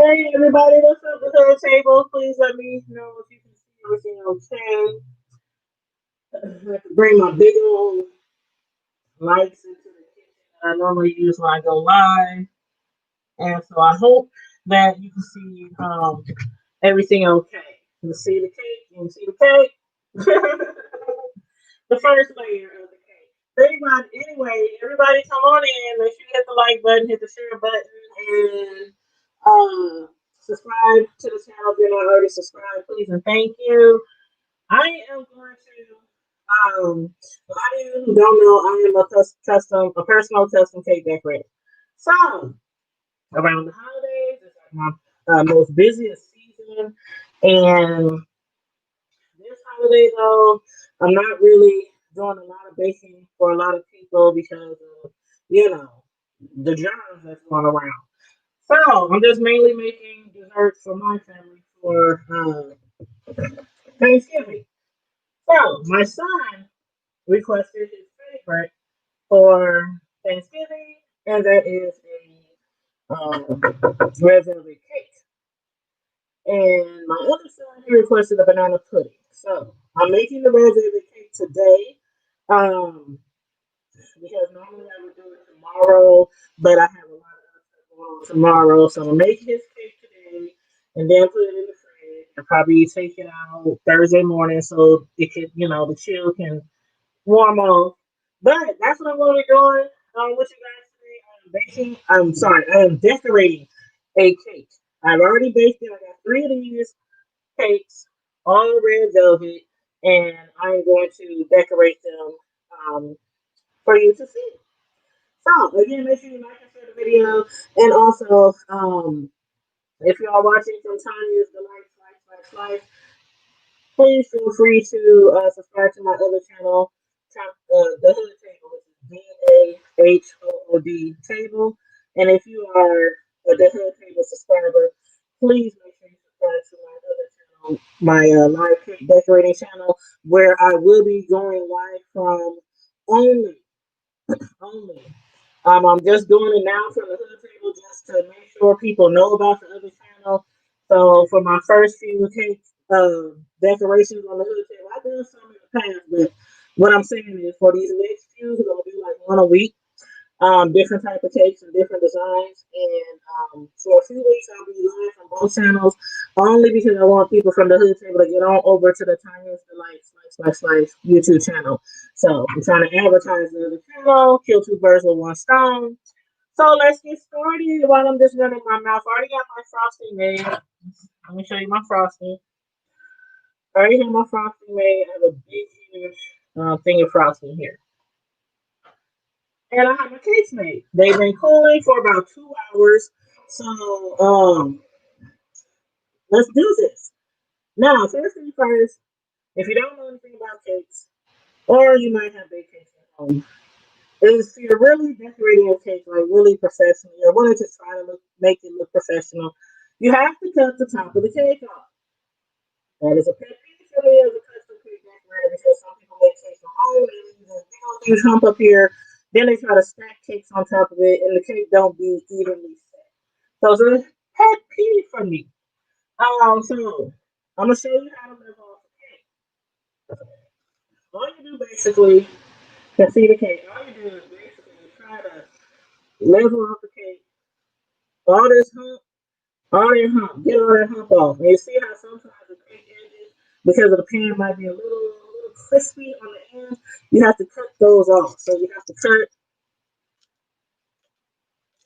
Hey everybody, what's up with the table? Please let me know if you can see everything okay. I have to bring my big old lights into the kitchen that I normally use when I go live. And so I hope that you can see everything okay. You can see the cake, you can see the cake. The first layer of the cake. Everybody come on in. Make sure you hit the like button, hit the share button, and subscribe to the channel if you're not already subscribed, please and thank you. I am going to a lot of you who don't know, I am a personal custom cake decorator. So around the holidays, it's like my most busiest season, and this holiday though, I'm not really doing a lot of baking for a lot of people because of the germs that's going around. So I'm just mainly making desserts for my family for Thanksgiving. So my son requested his favorite for Thanksgiving, and that is a red velvet cake. And my other son he requested a banana pudding. So I'm making the red velvet cake today. Um, because normally I would do it tomorrow, but I have a lot of other stuff going on tomorrow. So I'm gonna make his cake today and then put it in the fridge and probably take it out Thursday morning so it can, the chill can warm off. But that's what I'm gonna be doing with you guys today. I am decorating a cake. I've already baked it. I got three of these cakes, all red velvet, and I'm going to decorate them for you to see. So again, make sure you like and share the video, and also if you are watching from Tanya's Delight Slice, please feel free to subscribe to my other channel, the Hood Table, which is DAHOOD Table. And if you are the Hood Table subscriber, please make sure you subscribe to my other channel, my live cake decorating channel, where I will be going live from only only. I'm just doing it now for the hood table just to make sure people know about the other channel. So for my first few cake decorations on the hood table, I've done some in the past, but what I'm saying is for these next few, we're gonna do like one a week, different type of cakes and different designs. And for a few weeks, I'll be live from both channels, only because I want people from the hood table to get on over to the Tanya's Delight Slice YouTube channel. So I'm trying to advertise the other channel, kill two birds with one stone. So let's get started. While I'm just running my mouth, I already got my frosting made. Let me show you my frosting. I already have my frosting made. I have a big, huge thing of frosting here. And I have my cakes made. They've been cooling for about 2 hours. So let's do this. Now, first thing first, if you don't know anything about cakes, or you might have baked cakes at home, is you're really decorating a cake like really professional. You're wanting to try to make it look professional. You have to cut the top of the cake off. That is a pet peeve for me as a custom cake decorator because some people make cakes from home and they use a big old huge hump up here. Then they try to stack cakes on top of it, and the cake don't be evenly set. So it's a pet peeve for me. So I'm gonna show you how to live off a cake. All you do basically to see the cake, all you do is basically try to level off the cake. All this hump, all that hump, get all that hump off. And you see how sometimes the cake edges, because of the pan might be a little crispy on the end, you have to cut those off. So you have to cut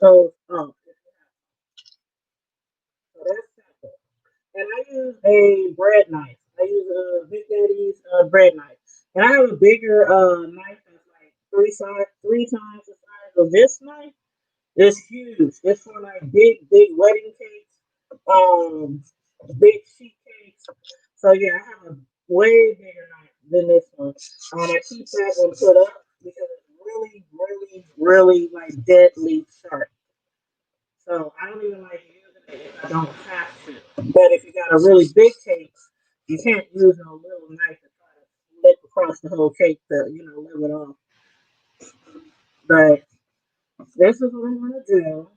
those off. So that's simple. And I use a bread knife. I use a Big Daddy's bread knife. And I have a bigger knife that's like three times the size of this knife. It's huge. It's for like big wedding cakes, big sheet cakes. So yeah, I have a way bigger knife than this one. I keep that one put up because it's really like deadly sharp. So I don't even like using it if I don't have to. But if you got a really big cake, you can't use no little knife to try to flip across the whole cake to level it off. But this is what I'm gonna do.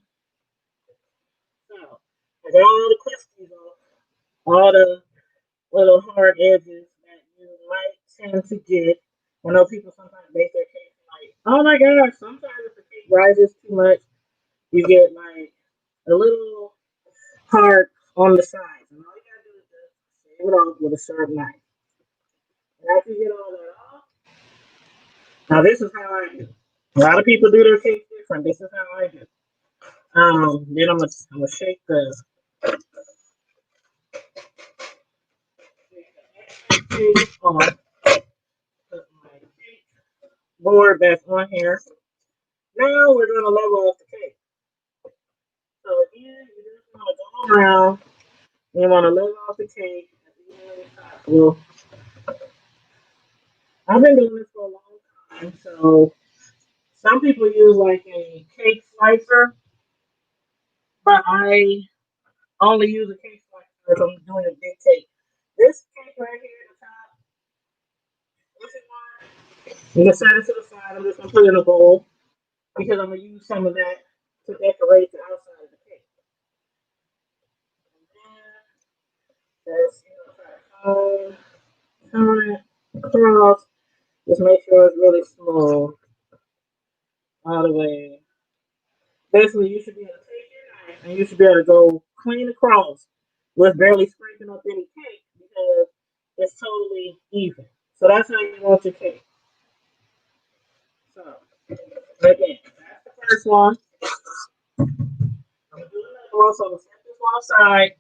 So Like all the crusties off, all the little hard edges that you might tend to get. I know people sometimes bake their cake like, oh my gosh, sometimes if the cake rises too much, you get like a little hard on the sides. And all you gotta do is just shave it off with a sharp knife. And after you get all that off, now this is how I do. A lot of people do their cake different. This is how I do. Then I'm gonna shake the cake off, put my cake board back on here. Now we're gonna level off the cake. So again, you just wanna go around. You wanna level off the cake as evenly as possible. I've been doing this for a long time, so some people use like a cake slicer, but I only use a cake slicer if I'm doing a big cake. This cake right here at the top, this is one. You can set it to the side. I'm just gonna put it in a bowl because I'm gonna use some of that to decorate the outside of the cake. And then just turn it across. Just make sure it's really small all the way. Basically, you should be able to take your knife and you should be able to go clean across with barely scraping up any cake because it's totally even. So that's how you want your cake. So again, that's the first one. I'm gonna do another one. So I'm gonna set this one aside.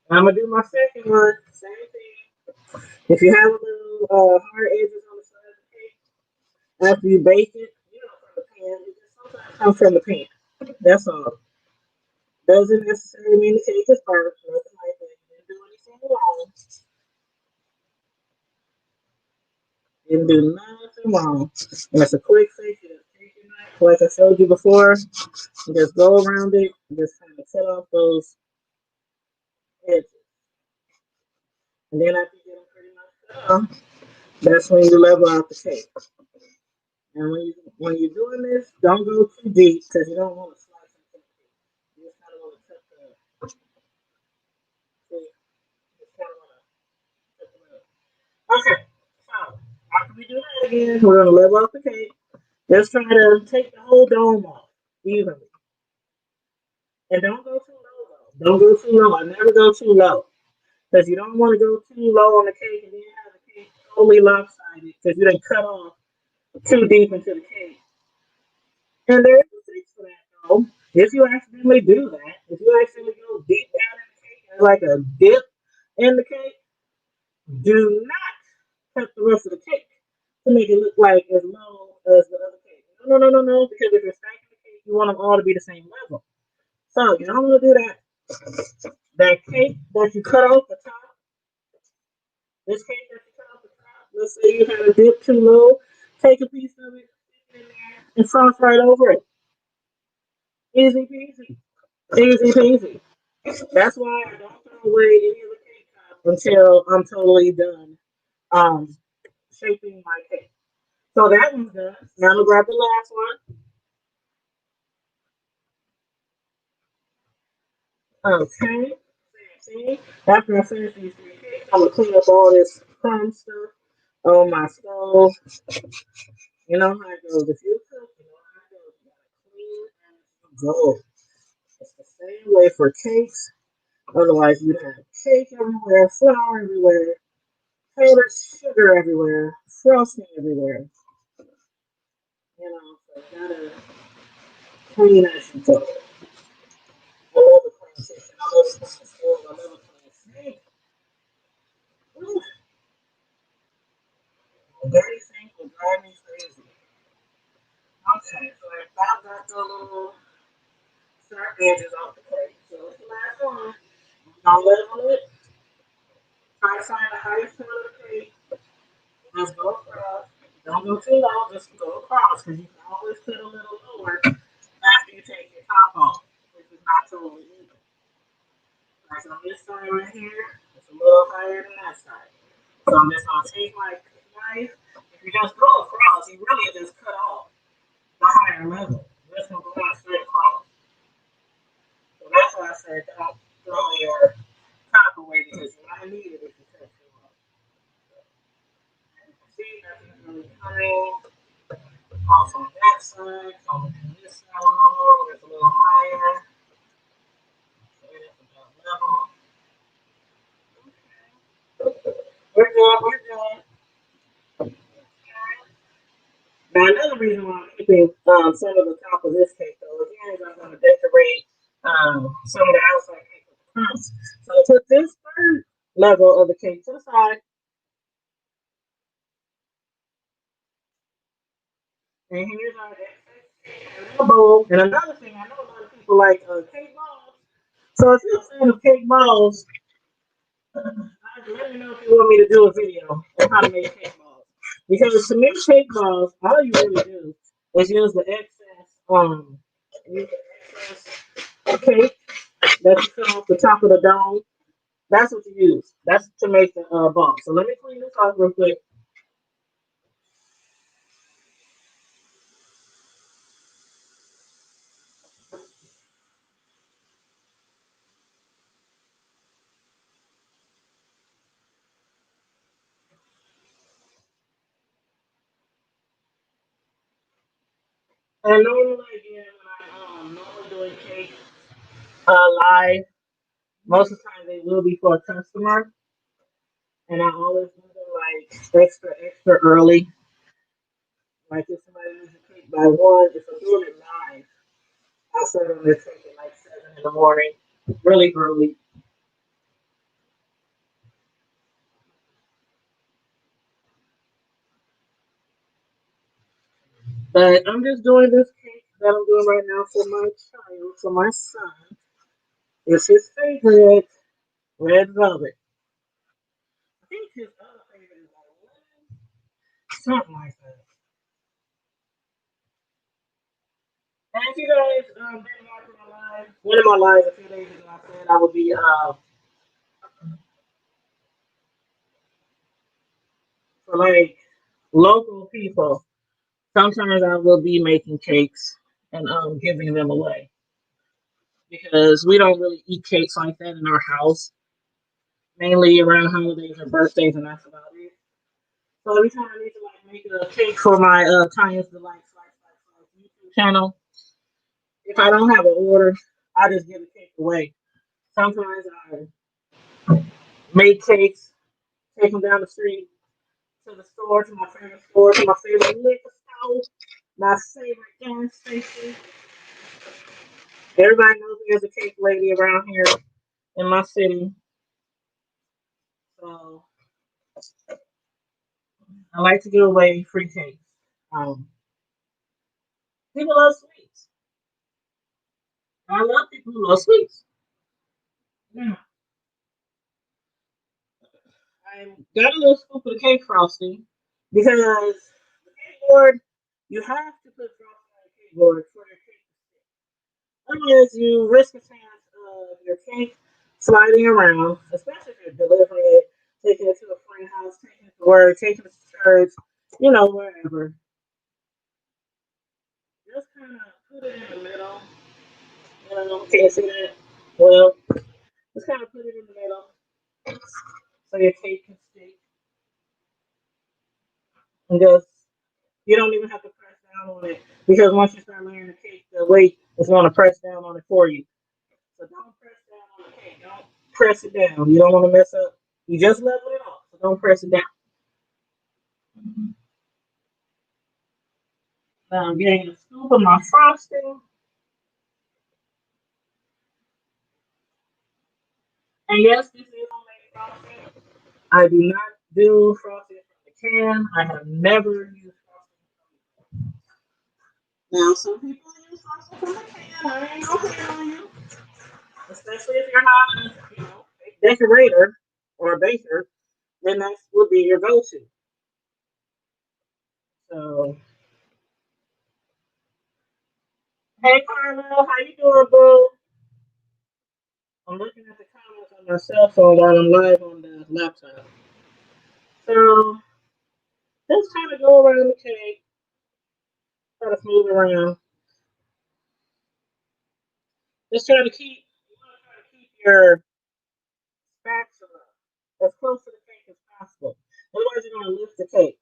And I'm gonna do my second one. Same thing. If you have a little hard edges on the side of the cake after you bake it, from the pan, it just sometimes comes from the pan. That's all. Doesn't necessarily mean the cake is burnt, nothing like that. You didn't do anything wrong. You didn't do nothing wrong. And it's a quick fix. You just take your knife, like I showed you before, and just go around it and just kind of cut off those edges. And then after you get them pretty much cut off, that's when you level out the cake. And when you're doing this, don't go too deep because you don't want to slice into the cake. You just kind of want to cut the cake. Just kind of want to cut the middle. Okay, so after we do that again, we're gonna level out the cake. Just try to take the whole dome off evenly, and don't go too low though. Don't go too low. I never go too low because you don't want to go too low on the cake and then have the cake totally lopsided because you didn't cut off too deep into the cake. And there's a fix for that though. If you accidentally do that, if you accidentally go deep down in the cake and like a dip in the cake, do not cut the rest of the cake to make it look like as low as the other cake. No, no, no, no, no, because if you're stacking the cake, you want them all to be the same level. So you don't want to do that. That cake that you cut off the top, this cake that you cut off the top, let's say you had a dip too low, take a piece of it, stick it in there, and frost right over it. Easy peasy. Easy peasy. That's why I don't throw away any of the cake top until I'm totally done um, shaping my cake. So that one's done. Now I'm gonna grab the last one. Okay. See, after I finish these three cakes, I'm gonna clean up all this crumb stuff on my stove. You know how it goes. If you cook, you know how it goes. You gotta clean and go. It's the same way for cakes. Otherwise, you'd have cake everywhere, flour everywhere, powdered sugar everywhere, frosting everywhere. So you gotta clean as you go. I love a clean kitchen. I love a clean stove. I love a clean sink. Ooh, a dirty sink will drive me crazy. Okay, so I about got the little sharp edges off the cake. So it's the last one. Don't level it. Try to find the highest point of the cake. Just go across. Don't go too low. Just go across because you can always put a little lower after you take your top off, which is not totally even. Like on this side right here, it's a little higher than that side. So I'm just gonna take my knife. If you just go across, you really just cut off the higher level. You're just gonna go out straight across. said don't throw your top away because you might need it if you touch it. See, nothing's really coming off on that side, coming on this side a little, it's a little higher. So it's about level. We're good, we're good. Now, another reason why I'm keeping some of the top of this cake, though, again, is I'm going to decorate some of the outside cake with the crumbs. So I took this third level of the cake to the side, and here's our excess bowl. And another thing, I know a lot of people like cake balls. So if you're a fan of cake balls, let me know if you want me to do a video on how to make cake balls. Because to make cake balls, all you really do is use the excess, use the excess cake that you fill off the top of the dome. That's what you use. That's to make the ball. So let me clean this off real quick. And normally, again, when I normally doing cake live, most of the time they will be for a customer, and I always do them like extra early. Like if somebody needs a cake by one, if I'm doing it live, I set them to take it like 7 in the morning, really early. But I'm just doing this cake that I'm doing right now for my child, for my son. It's his favorite, red velvet. I think his other favorite is like lemon, something like that. And if you guys been watching my live, one of my lives a few days ago, I said I would be for like local people. Sometimes I will be making cakes and giving them away because we don't really eat cakes like that in our house. Mainly around holidays or birthdays, and that's about it. So every time I need to like make a cake for my Tanya's Delight Slice YouTube channel, if I don't have an order, I just give the cake away. Sometimes I make cakes, take them down the street to the store, to my favorite liquor store, my favorite gas station. Everybody knows me as a cake lady around here in my city. So I like to give away free cakes. Um, People love sweets. I love people who love sweets. Yeah. I got a little scoop of the cake frosting because the cake board, you have to put frosting on the cake board for your cake. Otherwise, you risk a chance of your cake sliding around, especially if you're delivering it, taking it to a friend's house, taking it to work, taking it to church, wherever. Just kind of put it in the middle. Can't see that. Well, just kind of put it in the middle so your cake can stick. And just, you don't even have to press down on it because once you start layering the cake, the weight is going to press down on it for you. So don't press down on the cake. Don't press it down. You don't want to mess up. You just level it off. So don't press it down. Now I'm getting a scoop of my frosting. And yes, this is homemade frosting. I do not do frosting from the can. I have never used frosting. Now, some people use frosting from the can. I ain't gonna hate on you. Especially if you're not a decorator or a baker, then that would be your go-to. So, hey Carlo, how you doing, boo? I'm looking at the comments on my cell phone while I'm live on the laptop. So, just kind of go around the cake, try to smooth around. Just try to keep your spatula as close to the cake as possible. Otherwise, you're going to lift the cake.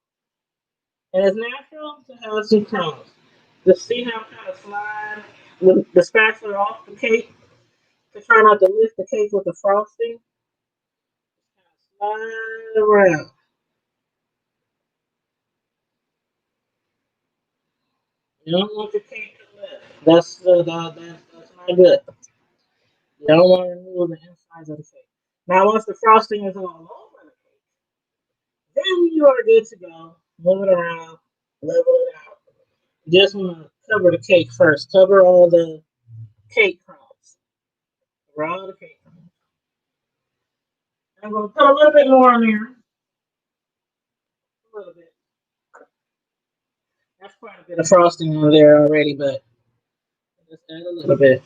And it's natural to have some crumbs. Just see how I'm kind of slide the spatula off the cake to try not to lift the cake with the frosting. Slide around. You don't want your cake to lift. That's not good. You don't want to remove the insides of the cake. Now, once the frosting is all over the cake, then you are good to go. Move it around, level it out. You just want to cover the cake first. Cover all the cake crumbs. Cover all the cake crumbs. I'm going to put a little bit more on there. A little bit. That's quite a bit of frosting on there already, but just add a little bit.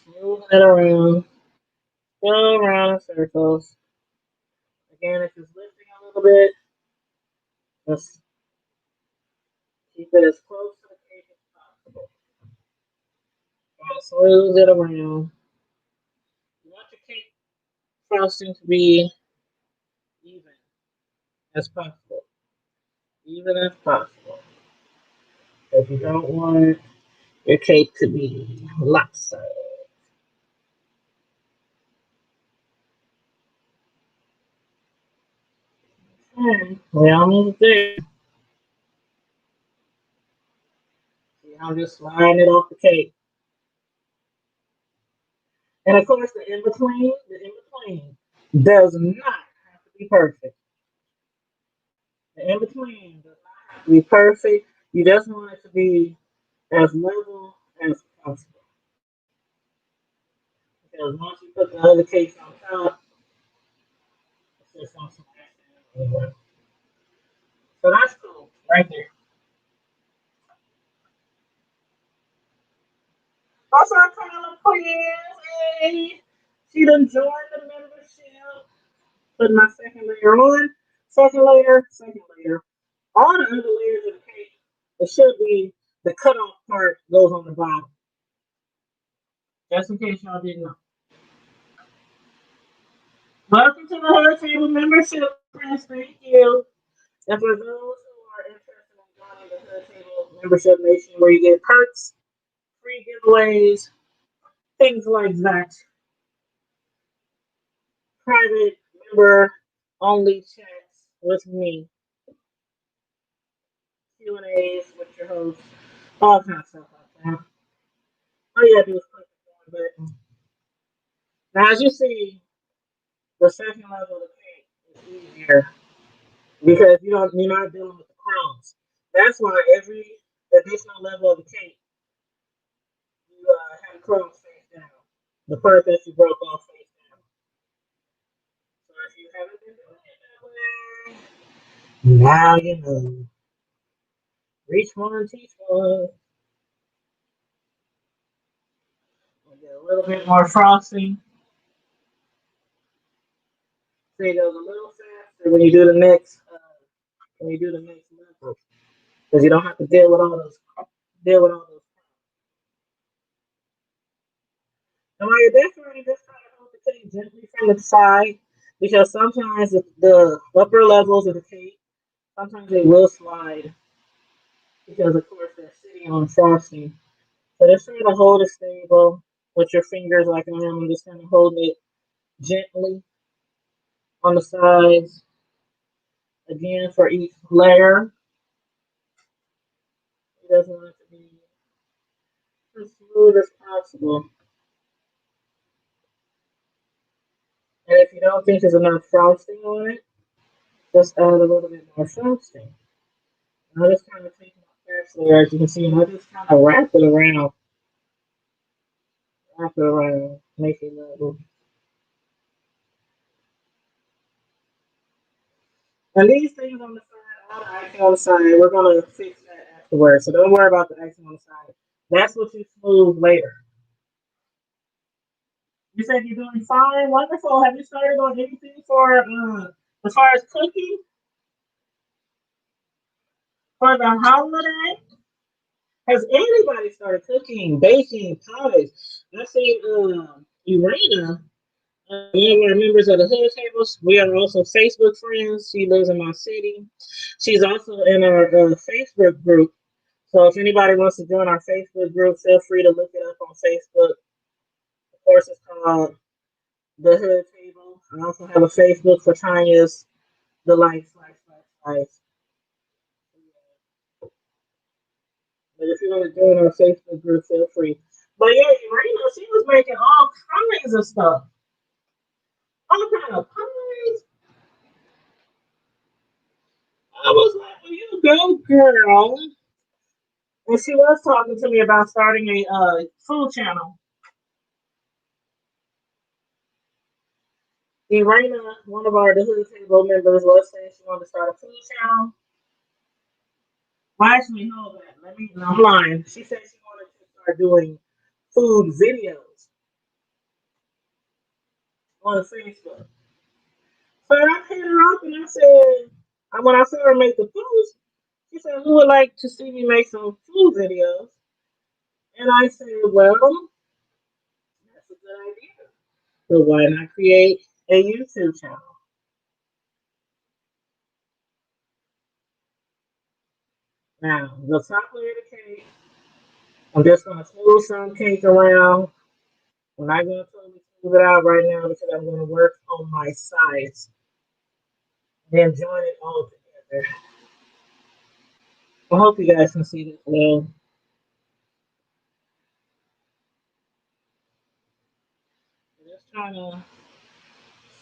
Smooth it around. Go around in circles. Again, if it's lifting a little bit, just keep it as close to the cake as possible. Try to smooth it around. You want your cake frosting to be even as possible. Even as possible. If you don't want your cake to be lopsided. Okay, we're almost there. See, I'm just sliding it off the cake. And of course, the in-between does not have to be perfect. The in-between does not have to be perfect. You just want it to be as level as possible. Because once you put the other cakes on top, it's just on some extra anyway. So that's cool, right there. Also, I'm calling Quiz. Hey, she done joined the membership. Put my second layer on. Second layer, second layer. All the other layers of the cake, it should be the cutoff part goes on the bottom. Just in case y'all didn't know. Welcome to the Her Table membership, friends. Thank you. And for those who are interested in joining the Her Table membership nation, where you get perks, free giveaways, things like that, private member only chats with me, Q&As with your host, all kinds of stuff like that. All you gotta do is click the join button. Now, as you see, the second level of the cake is easier because you're not dealing with the crumbs. That's why every additional level of the cake, you have crumbs face down. The part that you broke off face down. So if you haven't been doing it that way, now you know. Reach one, teach one. We'll get a little bit more frosting. So it goes a little faster when you do the next level. Because you don't have to deal with all those. And while you're decorating, just try to hold the cake gently from the side because sometimes the upper levels of the cake, sometimes they will slide because of course they're sitting on frosting. So just try to hold it stable with your fingers like I am. I'm just kind of holding it gently on the sides. Again, for each layer, you just want it to be as smooth as possible. And if you don't think there's enough frosting on it, just add a little bit more frosting. And I just kind of take my first layer, as you can see, and I just kind of wrap it around, make it level. And these things on the side, all the icing on the side, we're gonna fix that afterwards. So don't worry about the icing on the side. That's what you smooth later. You said you're doing fine, wonderful. Have you started on anything for as far as cooking for the holiday? Has anybody started cooking, baking, pies? I seen Urena, one of our members of the Hood Tables. We are also Facebook friends. She lives in my city. She's also in our Facebook group. So if anybody wants to join our Facebook group, feel free to look it up on Facebook. Of course, it's called the Hood Table. I also have a Facebook for Tanya's Delight Slice Slice Slice. But if you want to join our Facebook group, feel free. But yeah, Urena, she was making all kinds of stuff. All kind of pies. I was like, well, you go, girl. And she was talking to me about starting a food channel. Irena, one of our The Hood Table members, was saying she wanted to start a food channel. Well, actually, hold that. Let me. No, I'm lying. She said she wanted to start doing food videos on Facebook. So I hit her up and I said, when I saw her make the foods, she said, who would like to see me make some food videos? And I said, well, that's a good idea. So why not create a YouTube channel? Now, the top layer of the cake, I'm just going to smooth some cake around. I'm not going to totally smooth it out right now because I'm going to work on my sides. Then join it all together. I hope you guys can see this well. Just trying to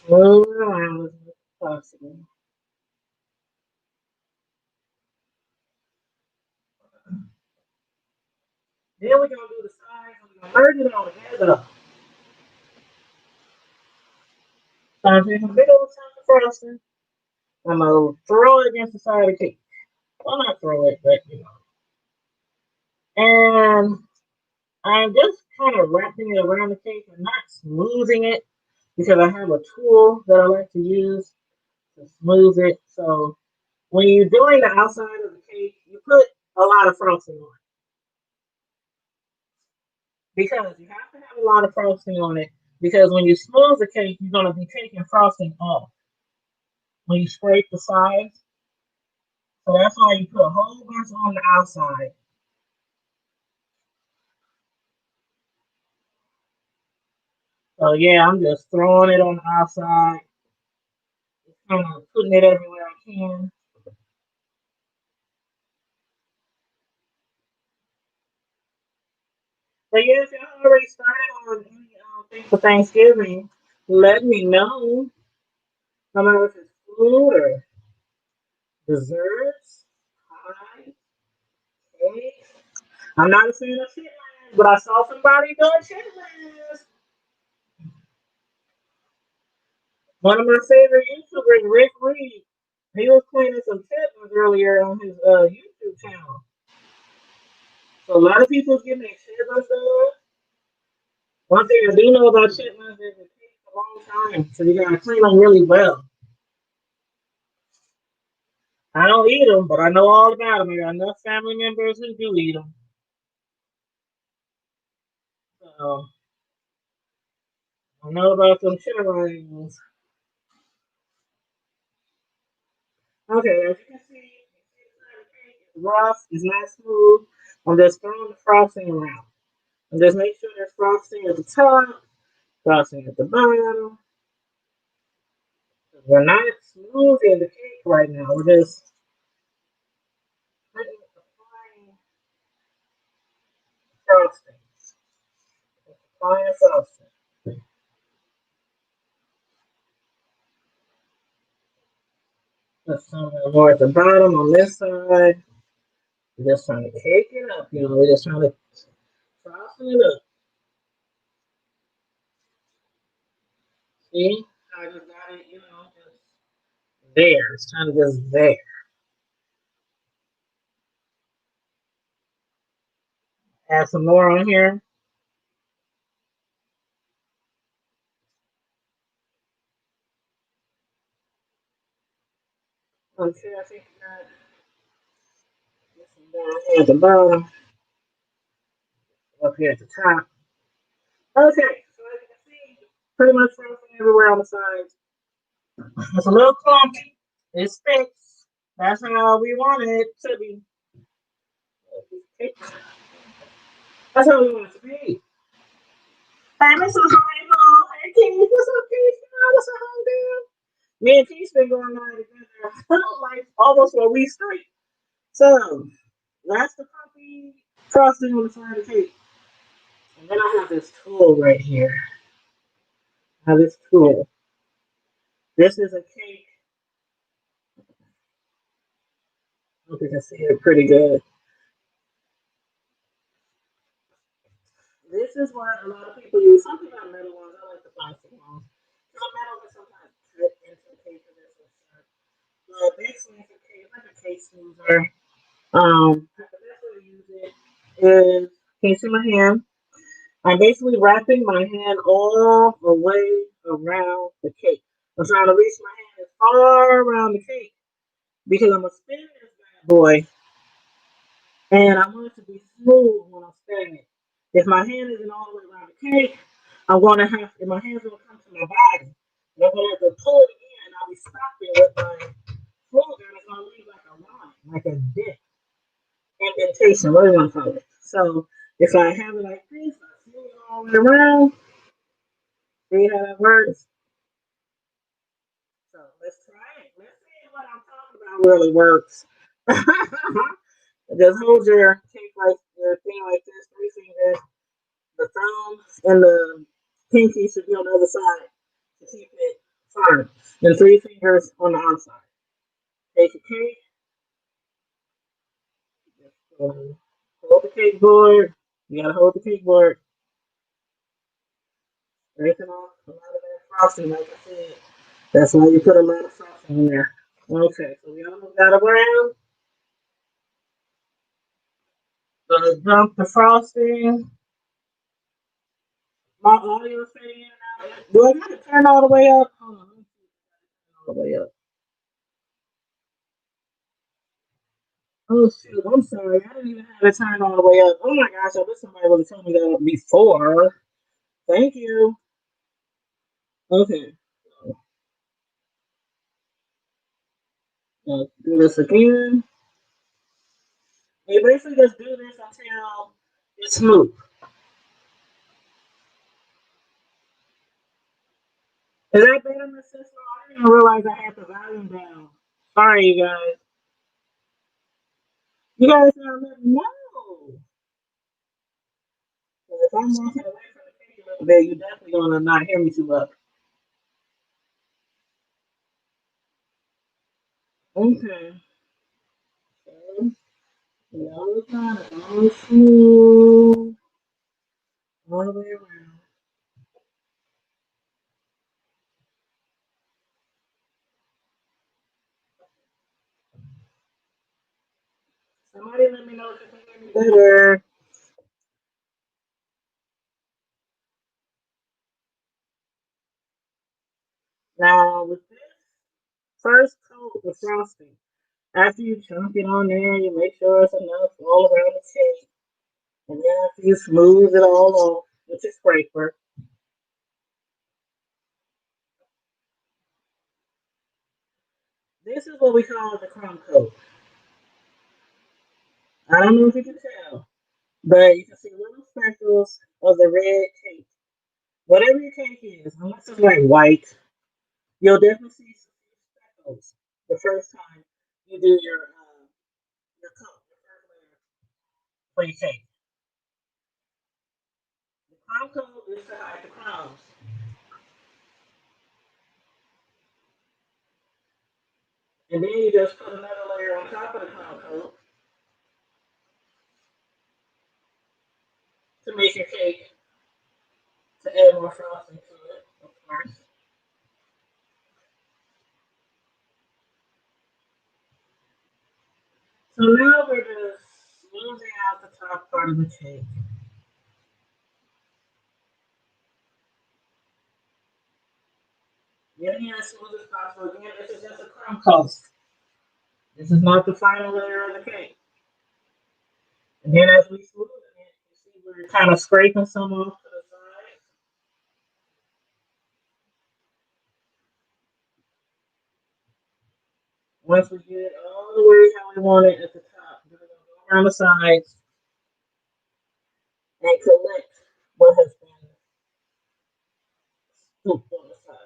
smooth it around as much as possible. Then we're going to do the sides and we're going to merge it all together. So I'm taking a big old chunk of frosting. I'm going to throw it against the side of the cake. Well, not throw it, but you know. And I'm just kind of wrapping it around the cake and not smoothing it because I have a tool that I like to use to smooth it. So when you're doing the outside of the cake, you put a lot of frosting on it because you have to have a lot of frosting on it because when you smooth the cake, you're going to be taking frosting off when you scrape the sides. So that's why you put a whole bunch on the outside. So yeah, I'm just throwing it on the outside, kind of putting it everywhere I can. But yeah, if y'all already started on any thing for Thanksgiving, let me know. No matter if it's food or desserts, pie, cake. I'm not a fan of chitlins, but I saw somebody doing chitlins. One of my favorite YouTubers, Rick Reed, he was cleaning some chitlins earlier on his YouTube channel. So a lot of people's getting their chitlins done. One thing I do know about chitlins is it takes a long time, so you gotta clean them really well. I don't eat them, but I know all about them. I got enough family members who do eat them. So I know about them chitlins. Okay, as you can see, it's rough, it's not smooth. I'm just throwing the frosting around. And just make sure there's frosting at the top, frosting at the bottom. We're not smoothing the cake right now. We're just applying frosting. Applying frosting. Just some more at the bottom on this side. We're just trying to cake it up, you know. We're just trying to frosting it up. See? I just got it, you know, just there. It's kind of just there. Add some more on here. Okay, I think I got some down here at the bottom. up here at the top. Okay, so as you can see, pretty much frosting everywhere on the sides. It's a little clumpy. It's fixed. That's how we want it to be. That's how we want it to be. Hey, Mrs. Rainbow. Hey, Keith. What's up, Keith? What's up, homegirl? Me and Keith's been going on together like almost a week straight. So, that's the puppy frosting on the side of the cake. And then I have this tool right here. I have this tool. This is a cake. I hope you can see it pretty good. This is what a lot of people use. Some people have metal ones. I like the plastic ones. The metal can sometimes cut into the cake of this and stuff. But basically, it's a cake, like a cake smoother. The best way to use it is, can you see my hand? I'm basically wrapping my hand all the way around the cake. I'm trying to reach my hand as far around the cake because I'm gonna spin this bad boy, and I want it to be smooth when I'm spinning it. If my hand isn't all the way around the cake, I'm gonna have, if my hand's gonna come to my body, and I'm gonna have to pull it in. I'll be stopping with my finger, and it's gonna leave like a line, like a dip, indentation, what do you want to call it? So if I have it like this, I smooth it all the way around. See how that works? So let's try it. Let's see if what I'm talking about really works. Just hold your cake like your thing like this, three fingers. The thumb and the pinky should be on the other side to keep it firm. And three fingers on the outside. Take a cake. Hold the cake board. You gotta hold the cake board. Breaking off a lot of that frosting, like I said. That's why you put a lot of frosting in there. Okay, so we almost got around. Gonna dump the frosting. My audio is fading in and out. Do I got to turn all the way up? Hold on, let me see. All the way up. Oh shoot, I'm sorry. I didn't even have it turned all the way up. Oh my gosh, I wish somebody would have told me that before. Thank you. Okay. Do this again. You basically just do this until it's smooth. Is that better, Miss Sister? I didn't even realize I had the volume down. Sorry, you guys. You guys gotta let me know. If I'm walking away from the picture a little bit, you're definitely gonna not hear me too much. Okay. So, all the time, all smooth, all the way around. Somebody let me know if you can hear me better. Now, with this first coat of frosting, after you chunk it on there, you make sure it's enough all around the cake. And then after you smooth it all off with your scraper, this is what we call the crumb coat. I don't know if you can tell, but you can see little speckles of the red cake. Whatever your cake is, unless it's like white, you'll definitely see some speckles the first time you do your coat, your first layer for your cake. The crumb coat is to hide the crumbs. And then you just put another layer on top of the crumb coat to make your cake to add more frosting to it, of course. So now we're just smoothing out the top part of the cake. Getting it as smooth as possible. Again, this is just a crumb coat. This is not the final layer of the cake. And then as we smooth it, you see we're kind of scraping some off to the side. Once we get it all the way how we want it at the top, we're going to go around the sides and collect what has been scooped on the sides.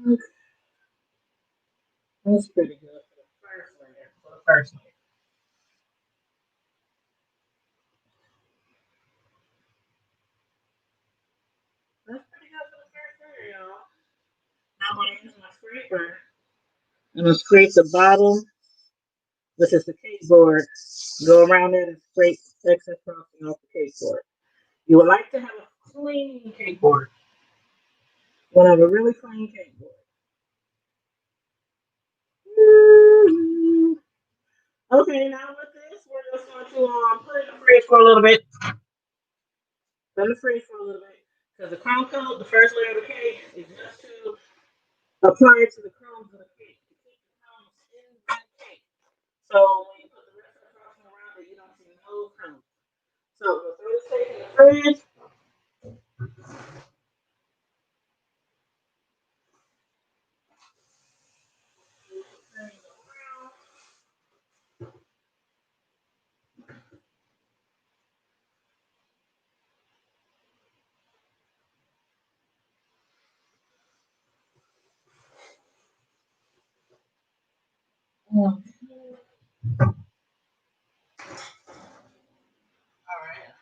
Okay, that's pretty good for the first layer. For the first layer. That's pretty good for the first layer, y'all. Now I'm going to use my scraper. I'm going to scrape the bottom, which is the cake board. Go around it and scrape excess frosting off the cake board. You would like to have a clean cake board. You want to have a really clean cake board. Okay, now with this, we're just going to put it in the fridge for a little bit. Put it in the fridge for a little bit. Because the crumb coat, the first layer of the cake, is just to apply it to the crumbs of the cake. To keep the crumbs in the cake. So when you put the rest of the frosting around it, you don't see no crumbs. So we'll throw this cake in the fridge. All right.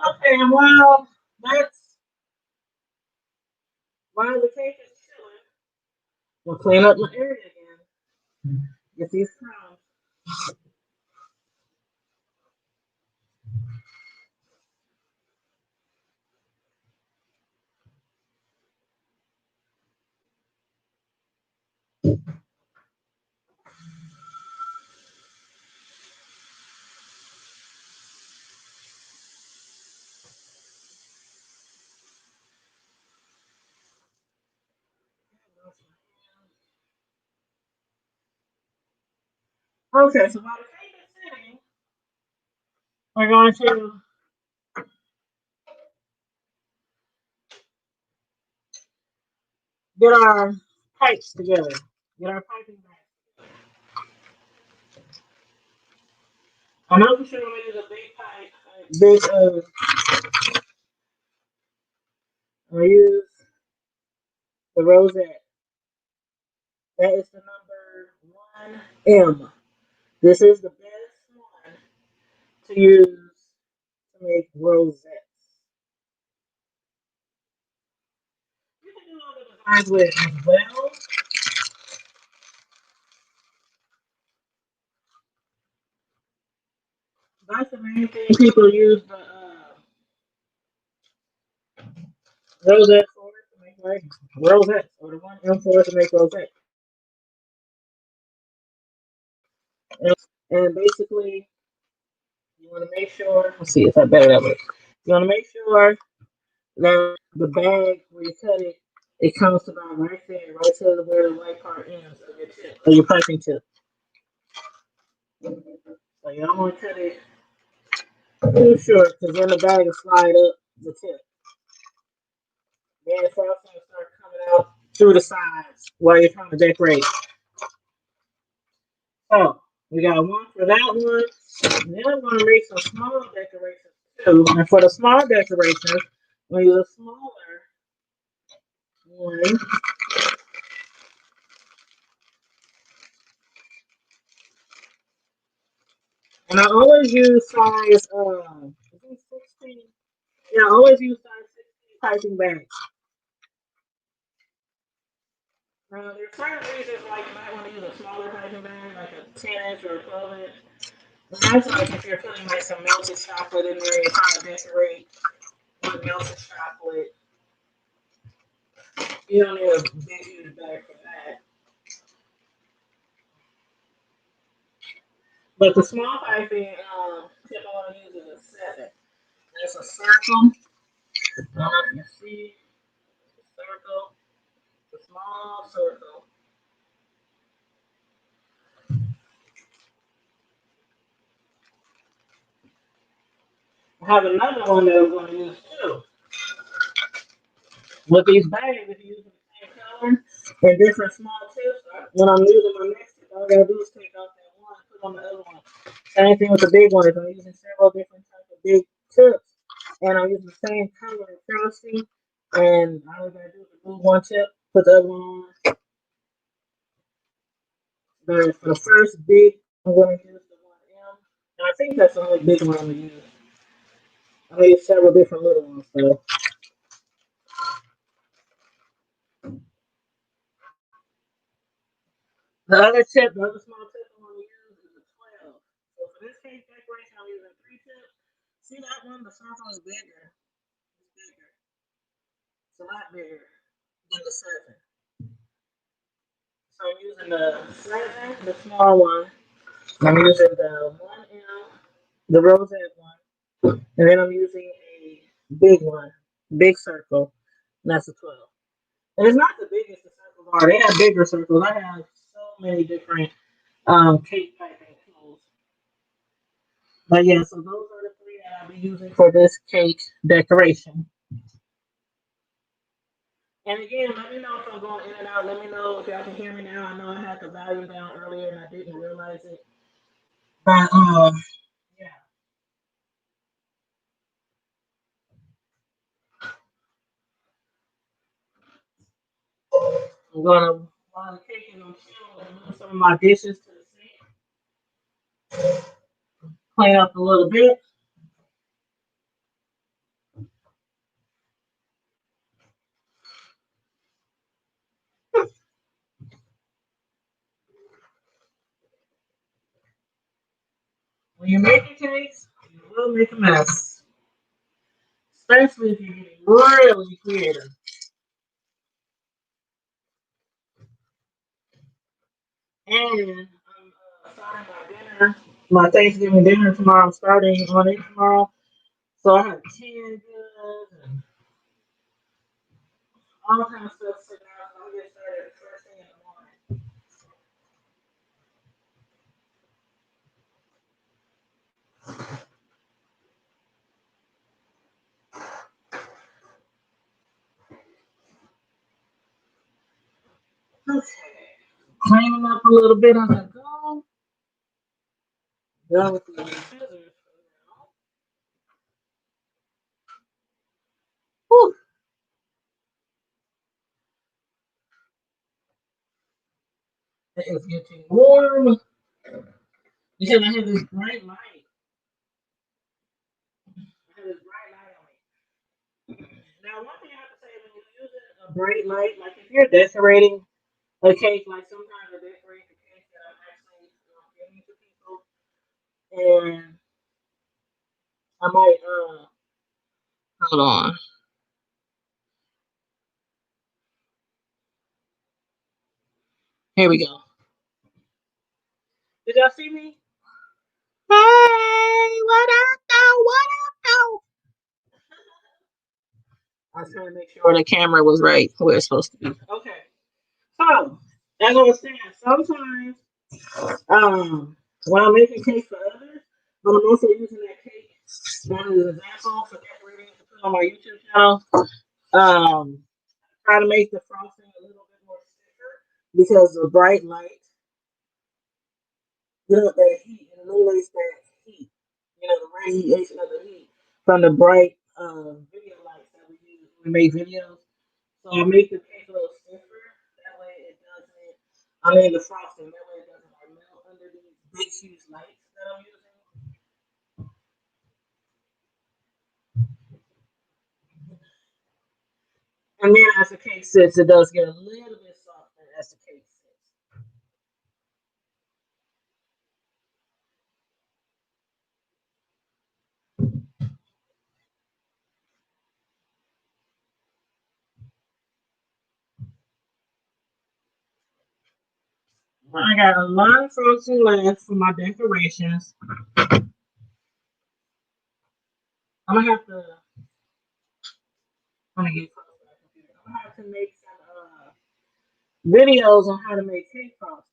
Okay, and that's while the cake is chilling, we'll clean up my area again. Get these crumbs. Okay, so while the cake is sitting, we're going to get our pipes together. Get our piping back. I'm not sure I'm gonna use a big pipe. Big I'm gonna use the rosette. That is the number 1M. This is the best one to use to make rosettes. You can do other designs with it as well. That's the main thing people use the rosette for to make like rosettes, or the 1M for to make rosettes. And basically, you want to make sure. Let's see if I better that way. You want to make sure that the bag where you cut it, it comes to about right there, right to where the white part ends of your tip, or your piping tip. So you don't want to cut it too short, because then the bag will slide up the tip. Then the frosting will start coming out through the sides while you're trying to decorate. So we got one for that one. And then I'm going to make some small decorations too. And for the small decorations, we use a smaller one. And I always use size, I think 16. Yeah, I always use size 16 piping bags. There's certain reasons why you might want to use a smaller piping bag, like a 10-inch or a 12-inch. That's like if you're putting like some melted chocolate in there, you're trying to decorate with melted chocolate. You don't need a big huge bag for that. But the small piping tip I want to use is a 7. It's a circle. I don't know if you see the circle, the small circle. I have another one that I'm going to use too. With these bags, if you use the same color and different small tips, when I'm using my next tip, all I gotta do is take off that one, put on the other one. Same thing with the big one. If I'm using several different types of big tips, and I'm using the same color and frosting, and all I gotta do is remove one tip, put the other one on. But for the first big, I'm gonna use the 1M, and I think that's the only big one I'm gonna use. I'm gonna use several different little ones, so. The other tip, the other small tip I'm going to use is a 12. So for this cake decoration, I'm using 3 tips. See that one? The circle is bigger. It's bigger. It's a lot bigger than the 7. So I'm using the 7, the small one. I'm using the 1M, the rosette one. And then I'm using a big one, big circle. And that's a 12. And it's not the biggest the circles are. They have bigger circles. I have so many different cake piping tools. But yeah, so those are the 3 that I'll be using for this cake decoration. And again, let me know if I'm going in and out. Let me know if y'all can hear me now. I know I had the volume down earlier and I didn't realize it. But yeah, I'm gonna while the cake is on chill, move some of my dishes to the sink, clean up a little bit. When you're making cakes, you will make a mess, especially if you're getting really creative. And I'm starting my dinner, my Thanksgiving dinner tomorrow. I'm starting on it tomorrow. So I have canned goods and all kind of stuff sitting out. So I'm gonna get started first thing in the morning. Okay. Cleaning up a little bit on the go. Done with the scissors. Whew. It is getting warm. Because I have this bright light. I have this bright light on me. Now, one thing I have to say when you're using a bright light, like if you're decorating a cake, like sometimes I decorate the cake that I'm actually giving to people, and I might hold on. Here we go. Did y'all see me? Hey, what up, though? What up, though? I was trying to make sure the camera was right where it's supposed to be. Okay. So, as I was saying, sometimes when I'm making cake for others, but I'm also using that cake as an example for decorating to put on my YouTube channel. Try to make the frosting a little bit more thicker because the bright light, that heat, it eliminates that heat, the radiation of the heat from the bright video lights that we use when we make videos. So I make the cake a little stiffer. That way it doesn't, the frosting, that way it doesn't like melt under these big, huge lights that I'm using. And then as the cake sits, it does get a little bit softer as I got a lot of frosting left for my decorations. I'm gonna have to. I'm gonna get close to my computer. I'm gonna have to make some videos on how to make cake frosting.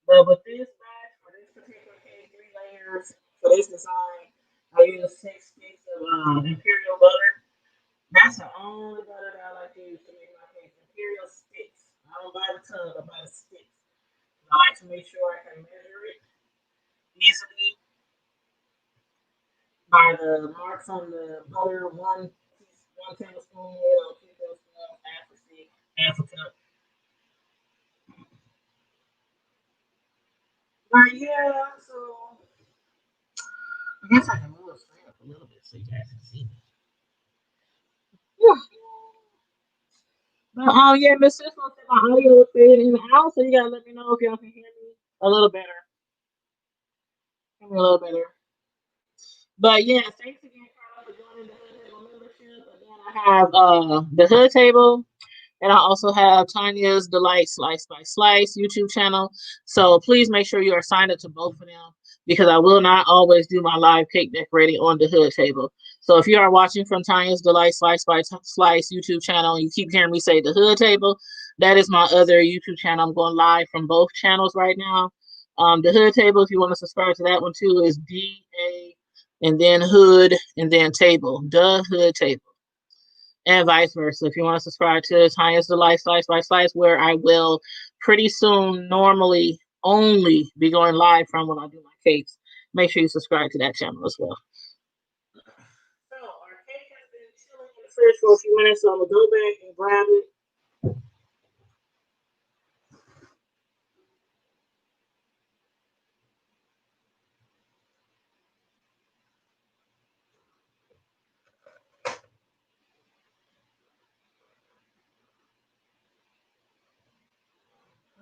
But with this batch, for this particular cake, 3 layers for this design, I use 6 sticks of imperial butter. That's the only butter that I like to use to make my cake. Imperial sticks. I don't buy the tub, I buy the sticks. I like to make sure I can measure it easily by the marks on the butter. One tablespoon, 2 tablespoons, half a stick, half a cup. But yeah, so I guess I can move it straight up a little bit so you guys can see me. Yeah. But yeah, Miss Cisco said my audio was fading in and out, so you gotta let me know if y'all can hear me a little better. Hear me a little better. But yeah, thanks again, Carla, for joining the Hood Table membership. Again, I have the Hood Table, and I also have Tanya's Delight Slice by Slice YouTube channel. So please make sure you are signed up to both of them because I will not always do my live cake decorating on the Hood Table. So if you are watching from Tanya's Delight Slice by Slice YouTube channel and you keep hearing me say the Hood Table, that is my other YouTube channel. I'm going live from both channels right now. The Hood Table, if you want to subscribe to that one too, is DA and then Hood and then Table, the Hood Table, and vice versa. If you want to subscribe to Tanya's Delight Slice by Slice, where I will pretty soon normally only be going live from when I do my cakes, make sure you subscribe to that channel as well. So our cake has been chilling in the fridge for a few minutes, so I'm gonna go back and grab it.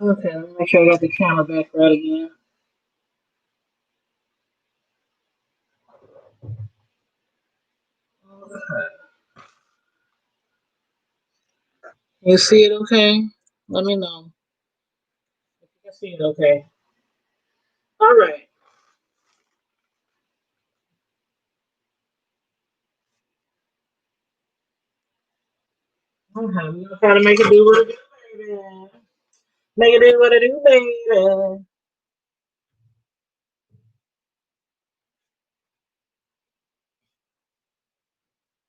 Okay, let me make sure I got the camera back right again. Okay. You see it okay? Let me know if you can see it okay. All right. Okay, we're gonna try to make it do what it do, baby. Make it do what it do, baby.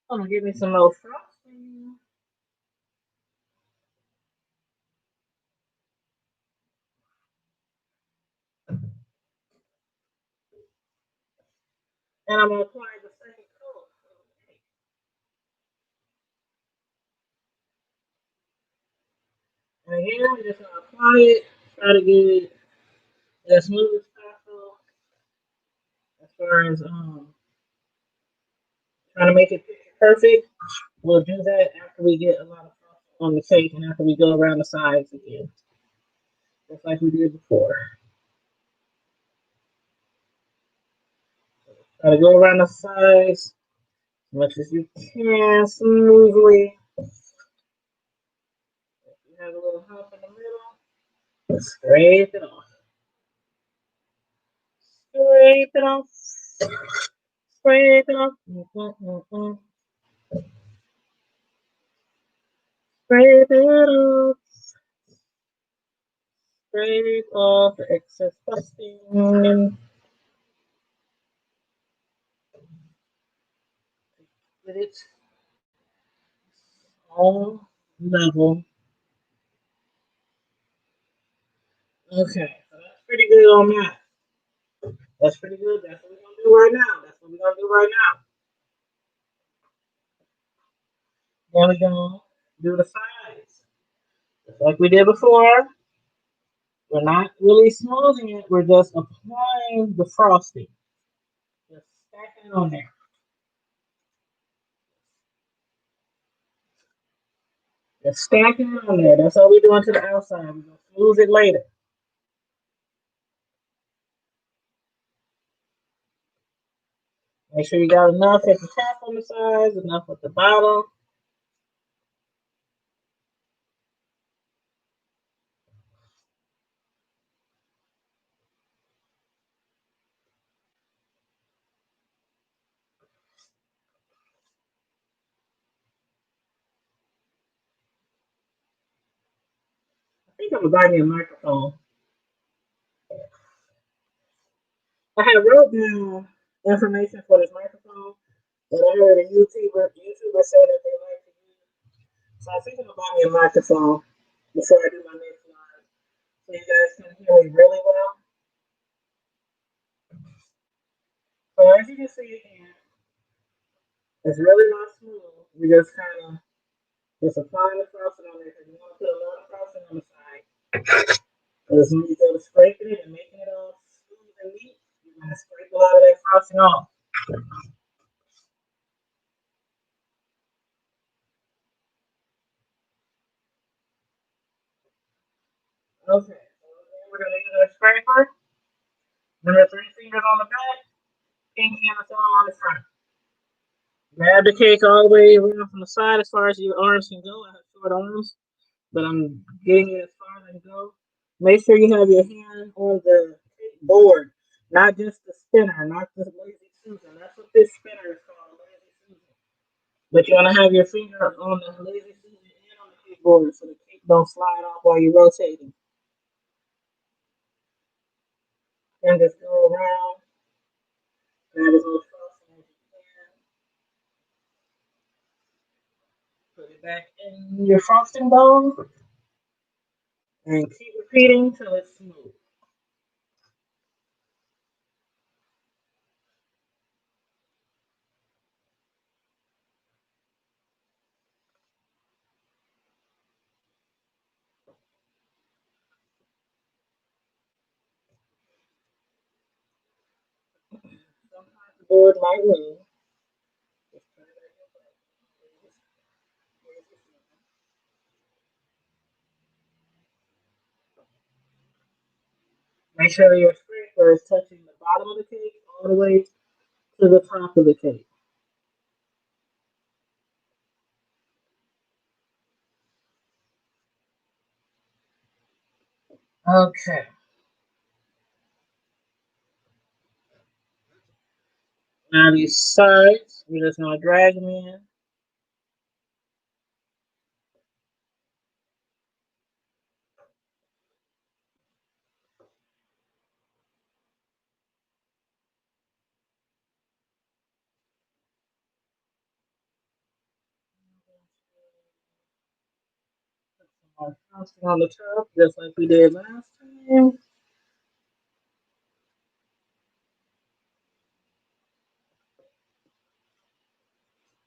I'm gonna give me some more frosting. And I'm gonna apply the second coat. And again, I'm just gonna apply it, try to get it as smooth as possible as far as trying to make it picture perfect. We'll do that after we get a lot of frosting on the cake and after we go around the sides again. Just like we did before. Try to go around the sides as much as you can smoothly. If you have a little hump in the middle, scrape it off. Scrape it off. Scrape it off. Scrape it off. Scrape off the excess frosting. With it all level. Okay, so that's pretty good on that. That's pretty good. That's what we're gonna do right now. That's what we're gonna do right now. Then we're gonna do the sides. Just like we did before. We're not really smoothing it, we're just applying the frosting. Just stacking it on there. Just stacking it on there. That's all we're doing to the outside. We're gonna smooth it later. Make sure you got enough at the top on the sides, enough at the bottom. think I'm gonna buy me a microphone. I had wrote down information for this microphone, and I heard a YouTuber say that they like to use. So I think I'm gonna buy me a microphone before I do my next live, so you guys can hear me really well. So as you can see here, it's really not smooth. We just kind of just applying the frosting on there because you want to put a lot of frosting on the side. Because when you go to scraping it and making it all smooth and neat, you're gonna scrape a lot of that frosting off. Okay, so then we're gonna use our scraper. Remember, 3 fingers on the back, pinky and the thumb on the front. Grab the cake all the way around from the side as far as your arms can go. I have short arms, but I'm getting it as far as I can go. Make sure you have your hand on the cake board, not just the spinner, not the lazy Susan. That's what this spinner is called, lazy Susan. But you want to have your finger on the lazy Susan and on the cake board so the cake don't slide off while you're rotating. And just go around, grab as much frosting as you can, put it back in your frosting bowl, and keep repeating till it's smooth. Sometimes the board might move. Just put it back in place. Make sure your scraper is touching the bottom of the cake all the way to the top of the cake. Okay. Now these sides, we're just gonna drag them in. Put some more frosting on the top, just like we did last time.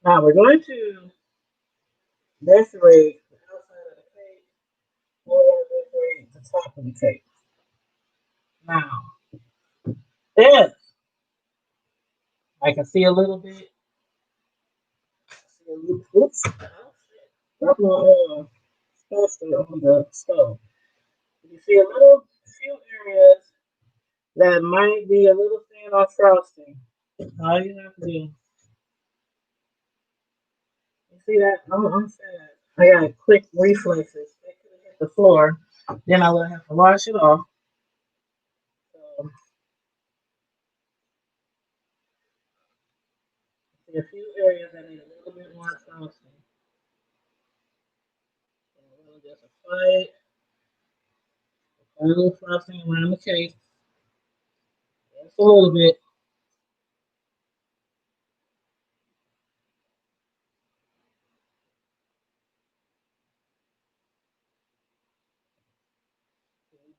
Now we're going to decorate the outside of the cake. We're going to decorate the top of the cake. Now, this, I can see a little bit. Oops. Drop my toaster on the stove. You see a little few areas that might be a little thin on frosting. All you have to do, you see that? I'm sad. I got quick reflexes. They could have hit the floor. Then I would have to wash it off. So, see a few areas that need a little bit more frosting. So we'll just apply it. A little frosting around the cake. Just a little bit.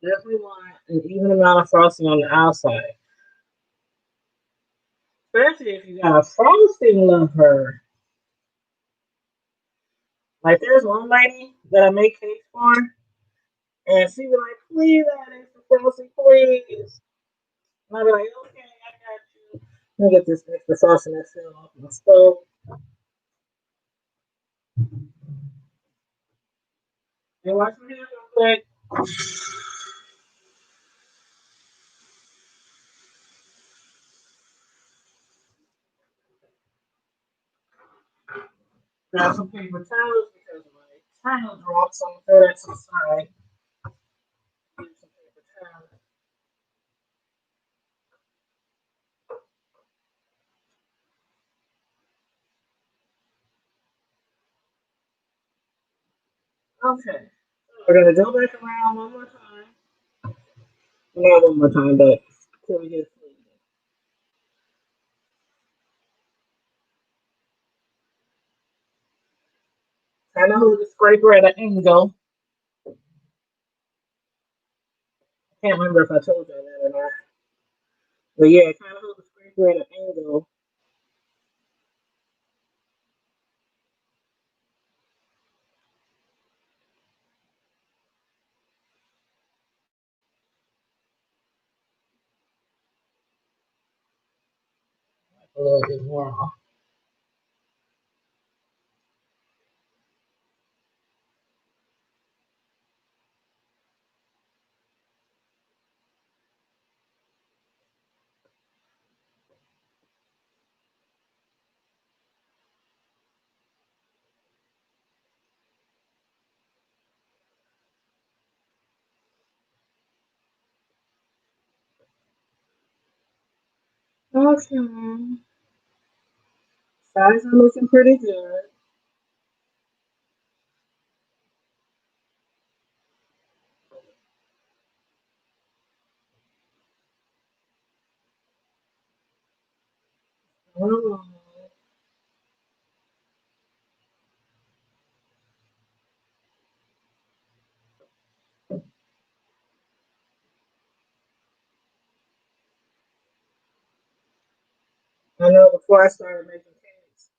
You definitely want an even amount of frosting on the outside. Especially if you got a frosting lover. Like there's one lady that I make cakes for, and she be like, "Please add extra frosting, please." And I be like, "Okay, I got you." Let me get this extra frosting that fell off my stove. And wash my hands real quick. Grab some paper towels because my towel dropped, so I'm gonna throw that to the side. Get some paper towels. Okay. We're gonna go back around one more time. Not one more time, but till we get sleep. I know who the scraper at an angle. I can't remember if I told you that or not. But yeah, kind of hold the scraper at an angle. A little bit more. Okay. Sides are looking pretty good. Oh, I know before I started making cakes,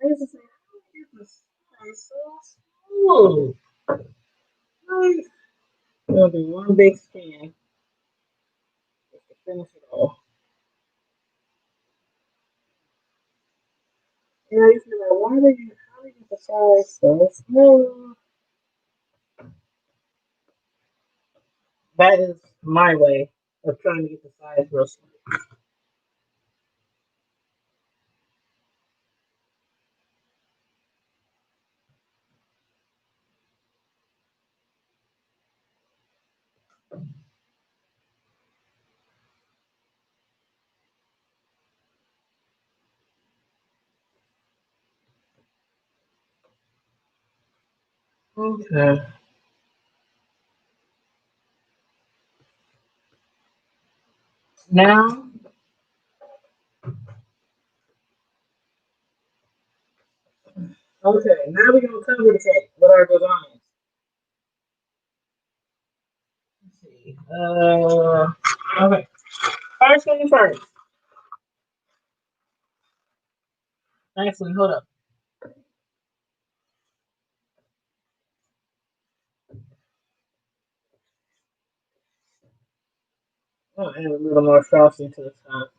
I used to say, how do I get this size so smooth? Like, it'll be one big span just to finish it all. And I used to be like, how do you get the size so smooth? That is my way of trying to get the size real smooth. Okay. Now, okay, now we're gonna cover the cake with our designs. Let's see. Okay. First thing first. Actually, hold up. I'll add a little more frosting to the top.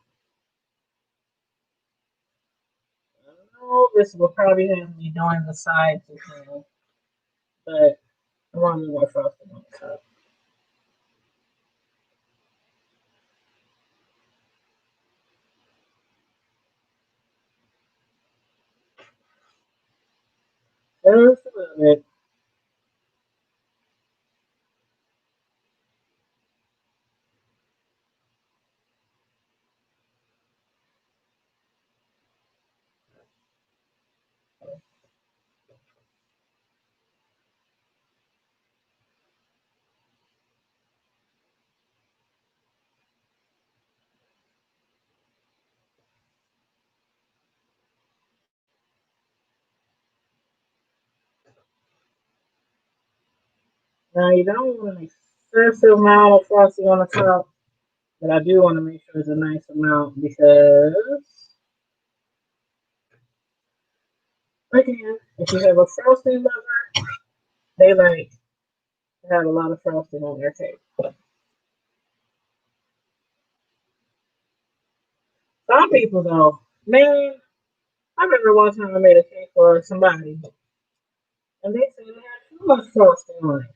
I know this will probably have me doing the sides as well, but I want a little more frosting on the top. Just a little bit. Now you don't want an excessive amount of frosting on the top, but I do want to make sure it's a nice amount because, again, if you have a frosting lover, they like to have a lot of frosting on their cake. Some people though, man, I remember one time I made a cake for somebody, and they said they had too much frosting on it.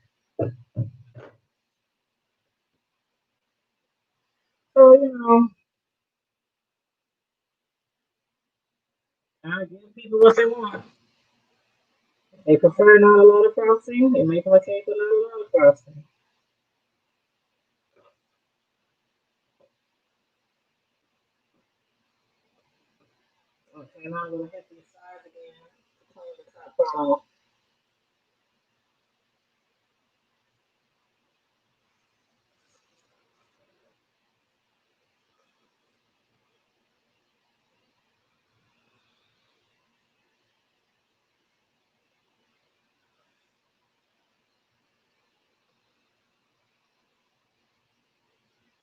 So I give people what they want. They prefer not a lot of frosting. They make them a cake with not a lot of frosting. Okay, now I'm gonna hit these sides again to clean the top off.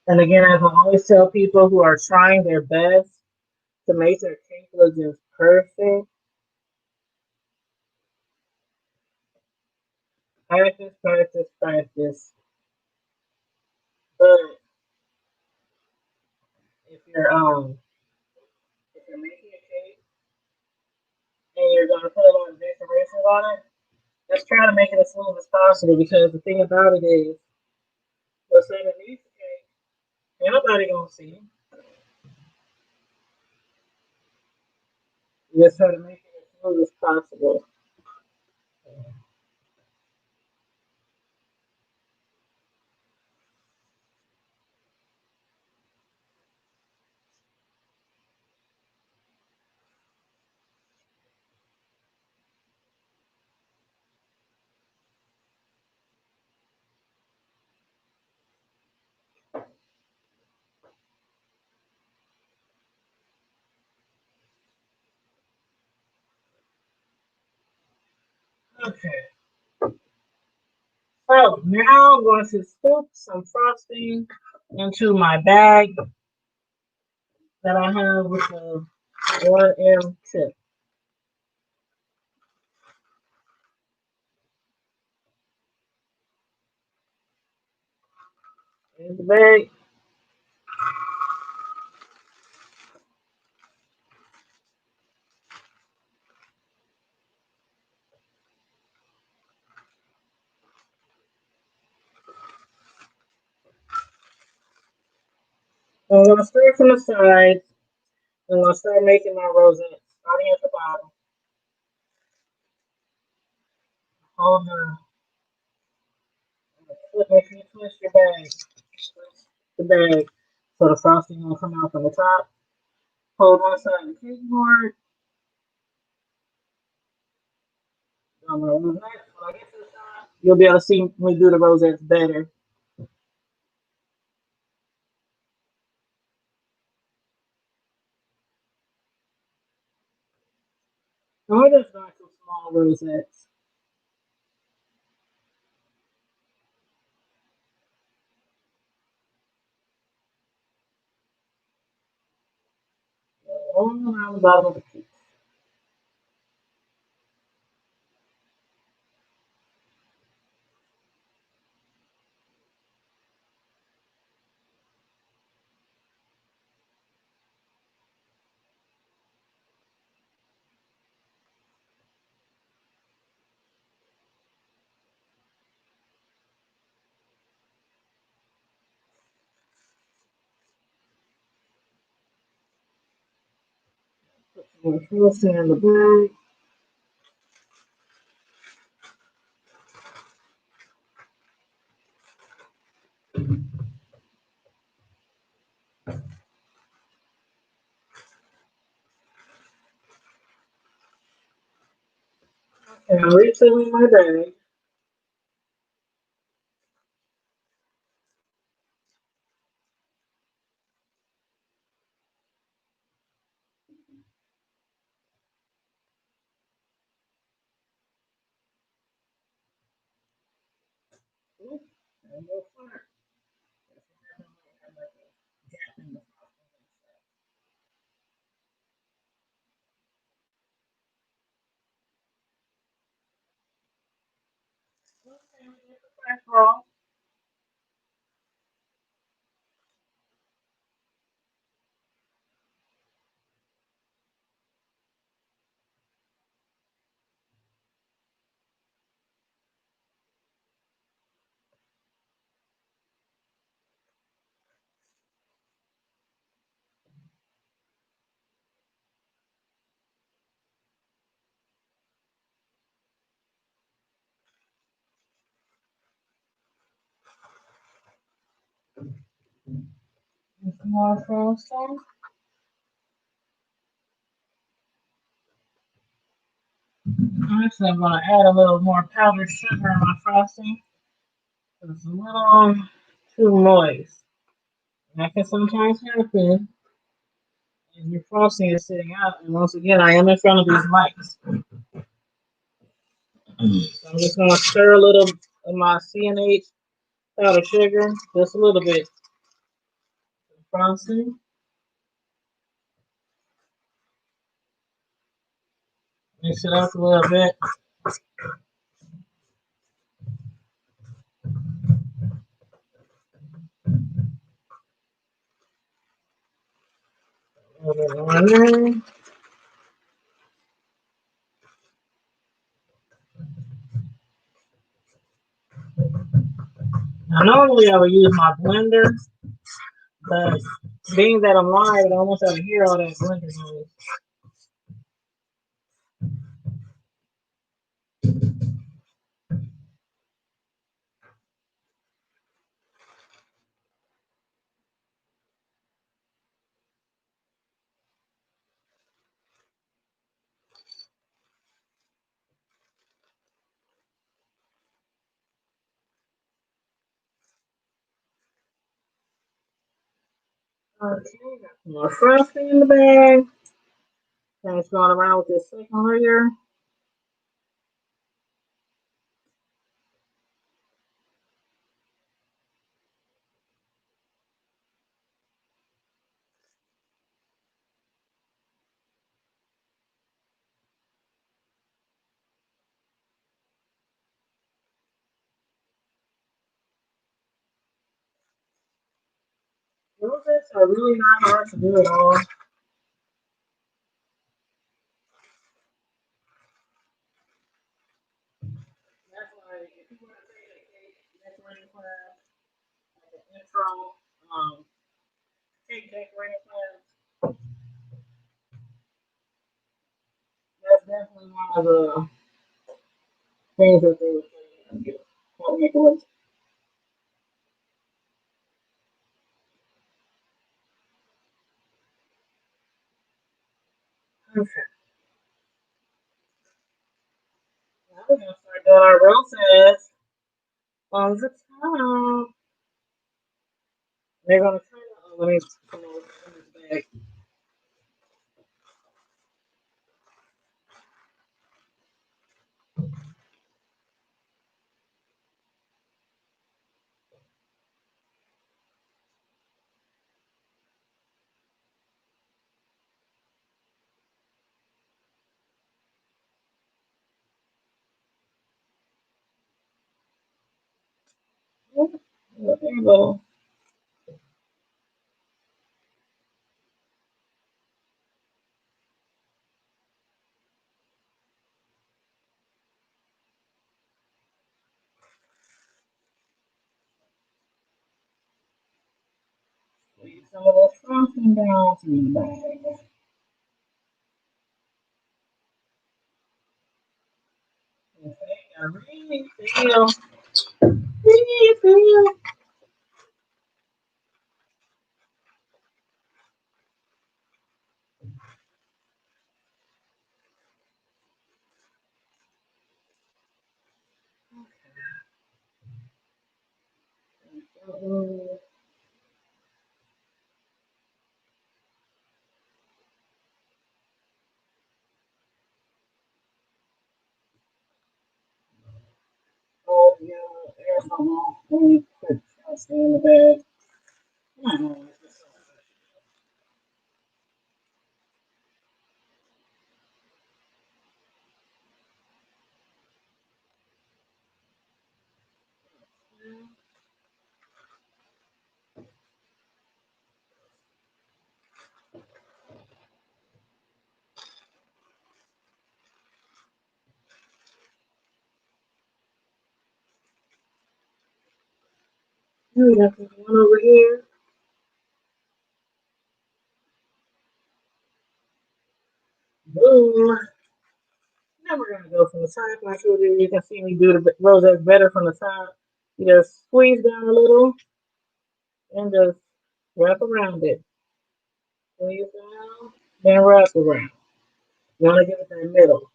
And again, as I always tell people who are trying their best to make their cake look just perfect, practice, practice, practice. But if you're making a cake and you're gonna put a lot of decorations on it, just try to make it as smooth as possible because the thing about it is what's underneath the cake, ain't nobody gonna see. You just try to make it as smooth as possible. Okay. So now I'm going to scoop some frosting into my bag that I have with the 1M tip. In the bag. I'm going to start from the side. I'm going to start making my rosettes, starting at the bottom. Hold make sure you twist your bag. Twist the bag so the frosting will come out from the top. Hold one side of the cake board. On the rosettes. When I get to the top, you'll be able to see me do the rosettes better. And we're just doing some small rosettes. All around the bottom of the cake. Put some more frosting in the bag. And I'm refilling my bag. And go far. More frosting. Actually, I'm going to add a little more powdered sugar in my frosting. It's a little too moist. That can sometimes happen if your frosting is sitting out. And once again, I am in front of these lights. So I'm just going to stir a little of my CNH powdered sugar, just a little bit. frosting. Mix it up a little bit. A little bit more there. Now, normally I would use my blender, but being that I'm live, I don't want y'all to hear all that blender noise. Okay, got some more frosting in the bag. And it's going around with this second layer. Roses are really not hard to do at all. That's why if you want to take a cake decorating class, like an intro cake decorating class, that's definitely one of the things that they would say how to make a rose. Okay, now we're gonna start doing our roses on the top. They're gonna kind of let me come over in this bag. There you go. Squeeze some of this frosting down to the bag. Okay, I really feel. Oh, yeah, there's a long thing. Put frosting in the bag. Hmm. We got this one over here. Boom. Now we're gonna go from the top. Like you can see me do the roses better from the top. You just squeeze down a little and just wrap around it. Squeeze down, then wrap around. You wanna give it that middle.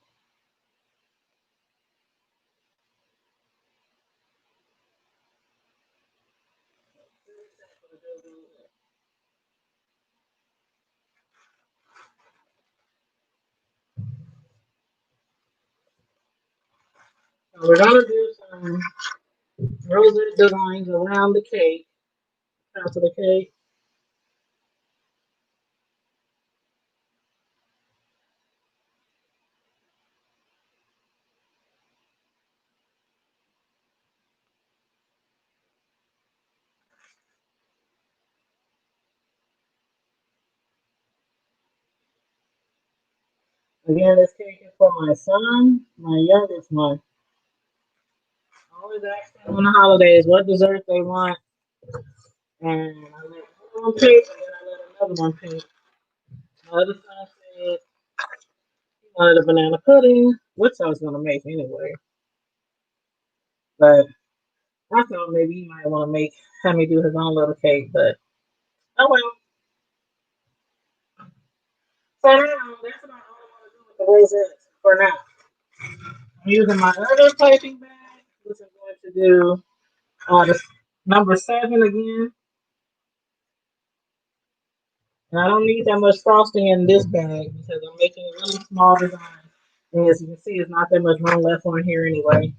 So we're gonna do some rosette designs around the cake, top of the cake. Again, this cake is for my son, my youngest one. I always ask them on the holidays what dessert they want, and I let one pick, and then I let another one pick. My other son said he wanted a banana pudding, which I was gonna make anyway. But I thought maybe he might want to have me do his own little cake. But oh well. So now that's about all I want to do with the rosettes for now. I'm using my other piping bag, which I'm going to do the number 7 again. And I don't need that much frosting in this bag because I'm making a really small design. And as you can see, it's not that much room left on here anyway.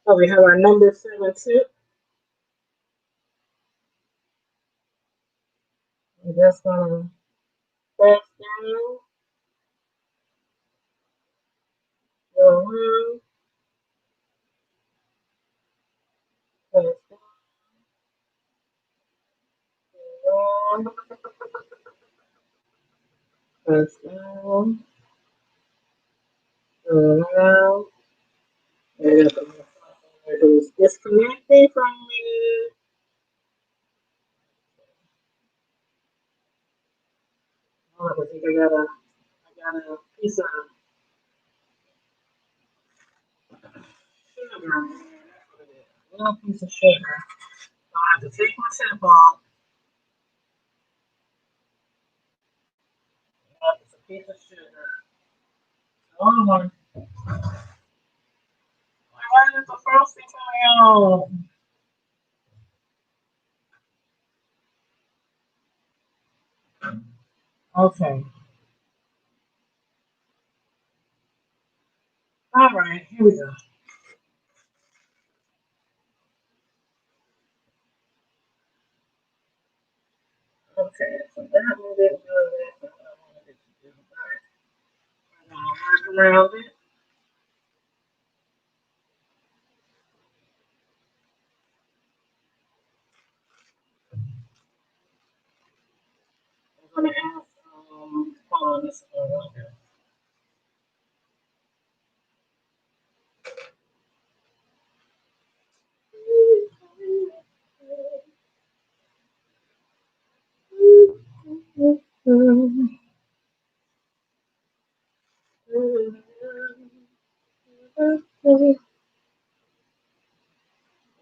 So we have our number 7 tip. I'm just gonna press down, go around, press down, press down, go around. And who's disconnected from me. Oh, I think I got a piece of sugar. A little piece of sugar. So I have to take my tip off. It's a piece of sugar. Oh my. Why is the frosting coming out? Okay. All right. Here we go. Okay. So that one didn't do that. But I wanted it to do. All right. I'm gonna work around it. I'm gonna add hold on, this one right here.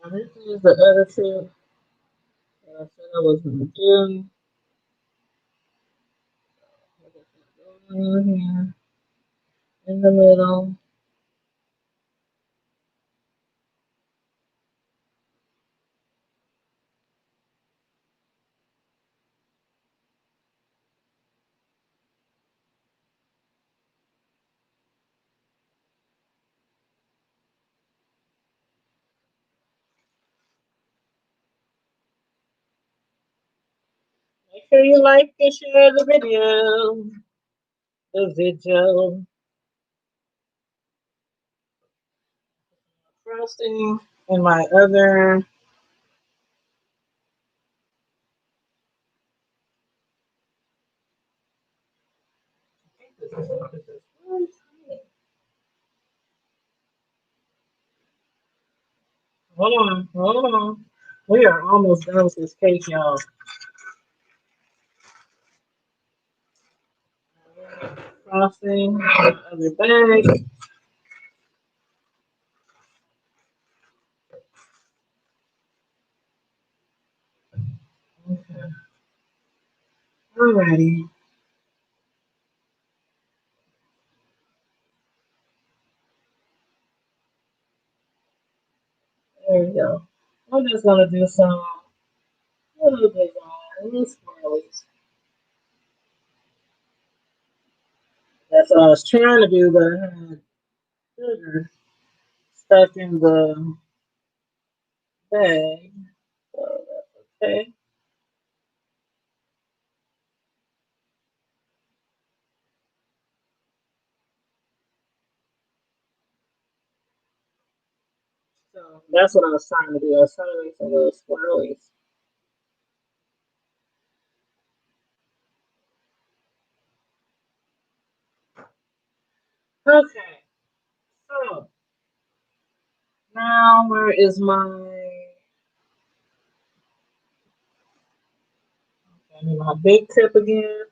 Now this is the other two that I said I was gonna do. In here, in the middle. Make sure you like and share the video. The video. Frosting and my other. Hold on, hold on. We are almost done with this cake, y'all. Frosting, other bag. Okay. Alrighty. There we go. I'm just gonna do some little bit little swirlies. That's what I was trying to do, but I had sugar stuck in the bag. So that's okay. That's what I was trying to do. I was trying to make some little swirlies. Okay, so now where is my big tip again?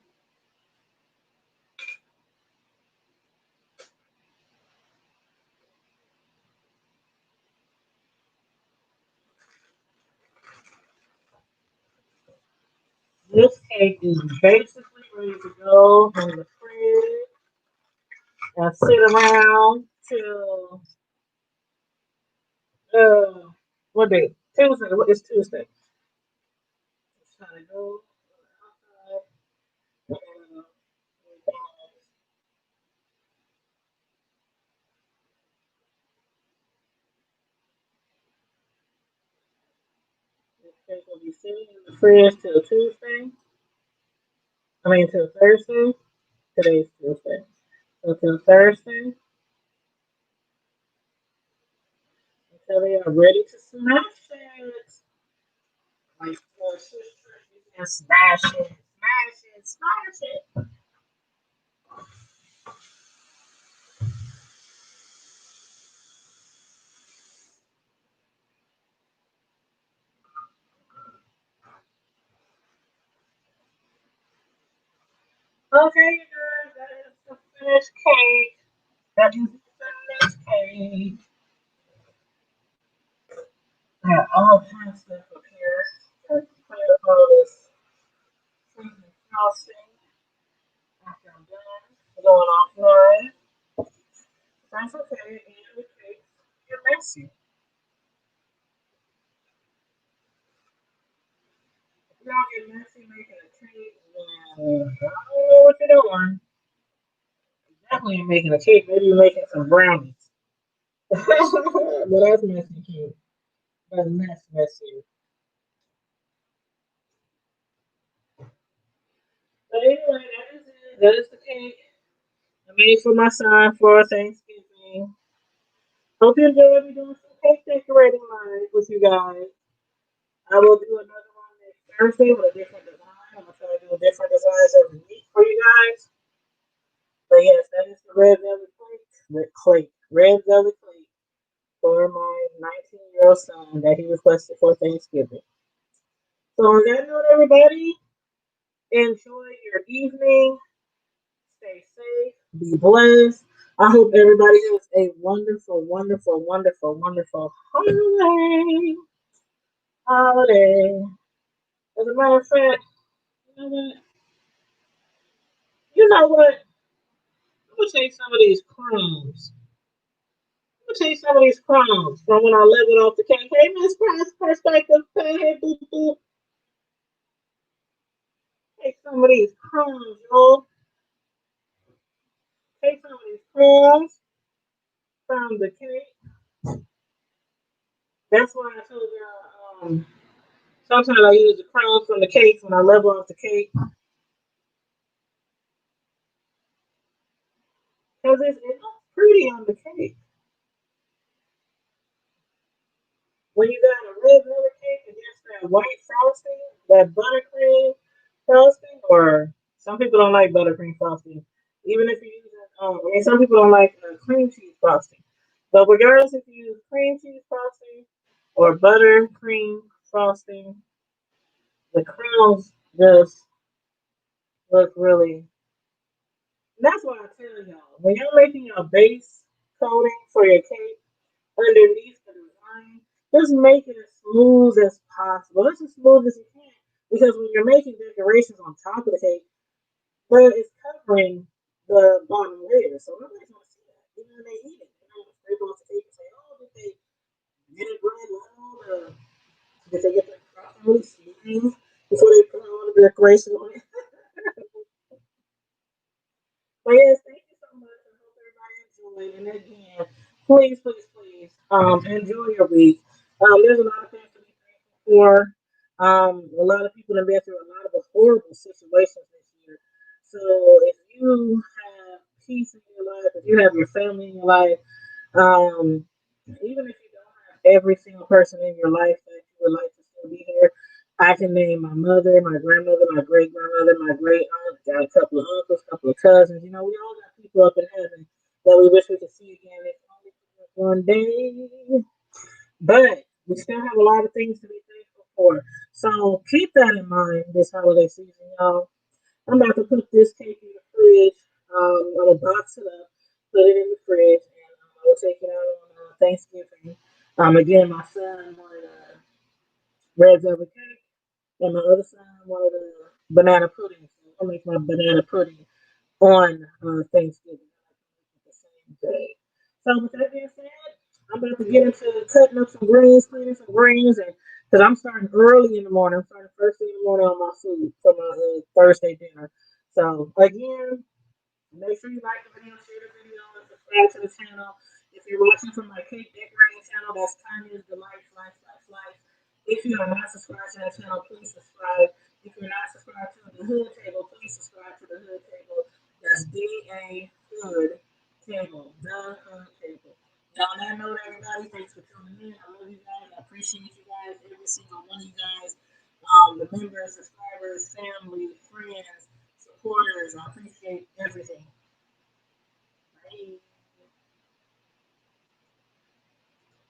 This cake is basically ready to go in the fridge and sit around till what day? Tuesday. What is Tuesday? It's trying to go outside. Uh, this cake will be sitting in the fridge till Tuesday. I mean till Thursday. Today's Tuesday. So till Thursday until they are ready to smash it. Like sister, you can smash it, smash it, smash it. Okay, guys, that is the finished cake. That is the finished cake. I got all kinds of stuff up here. To clear all this freezing frosting after I'm done going offline. That's okay. And the cake get messy. If you don't get messy making a cake, then I don't know what you're doing. Definitely ain't making a cake. Maybe you're making some brownies. But that's messy cake. That's messy. But anyway, that is it. That is the cake I made for my son for Thanksgiving. Hope you enjoyed me doing some cake decorating live with you guys. I will do another one next Thursday with a different design. I'm gonna try to do different designs every week for you guys. But yes, that is the red velvet red velvet plate for my 19-year-old son that he requested for Thanksgiving. So on that note, everybody, enjoy your evening. Stay safe. Be blessed. I hope everybody has a wonderful, wonderful, wonderful, wonderful holiday. As a matter of fact, you know what? You know what? I'm gonna take some of these crumbs. I'm gonna take some of these crumbs from when I leveled off the cake. Hey, Miss Perspective, hey, boo boo. Take some of these crumbs, y'all. Take some of these crumbs from the cake. That's why I told y'all. Sometimes I use the crumbs from the cake when I level off the cake because it looks pretty on the cake. When you got a red velvet cake against that white frosting, that buttercream frosting, or some people don't like buttercream frosting, even if you're using, I mean, some people don't like cream cheese frosting. But regardless if you use cream cheese frosting or buttercream frosting, the crumbs just look really. And that's why I tell y'all, when you're making your base coating for your cake, underneath the design, just make it as smooth as possible. It's as smooth as you can. Because when you're making decorations on top of the cake, but it's covering the bottom layer. So nobody's gonna see that. Even when they eat it. They're not gonna scrape off the cake and say, oh, did they get it right long or did they get the frosting really smooth before they put all the decoration on it? But yes, thank you so much. I hope everybody enjoyed. And again, please, please, please, enjoy your week. There's a lot of things to be thankful for. A lot of people have been through a lot of horrible situations this year. So if you have peace in your life, if you have your family in your life, even if you don't have every single person in your life that you would like to still be here. I can name my mother, my grandmother, my great grandmother, my great aunt, got a couple of uncles, a couple of cousins. You know, we all got people up in heaven that we wish we could see again if only for one day. But we still have a lot of things to be thankful for. So keep that in mind this holiday season, y'all. I'm about to put this cake in the fridge. I'm gonna box it up, put it in the fridge, and I will take it out on Thanksgiving. Again, my son wanted a red velvet cake, and my other son wanted a banana pudding. So I'll make my banana pudding on Thanksgiving the same day. So with that being said, I'm about to get into cutting up some greens, cleaning some greens, and because I'm starting early in the morning, I'm starting first thing in the morning on my food for my Thursday dinner. So again, make sure you like the video, share the video, and subscribe to the channel. If you're watching from my cake decorating channel, that's Tanya's Delight Life Life Life. If you are not subscribed to that channel, please subscribe. If you're not subscribed to the Hood Table, please subscribe to the Hood Table. That's DA Hood Table, the Hood Table. Now, on that note, everybody, thanks for tuning in. I love you guys. I appreciate you guys, every single one of you guys. The members, subscribers.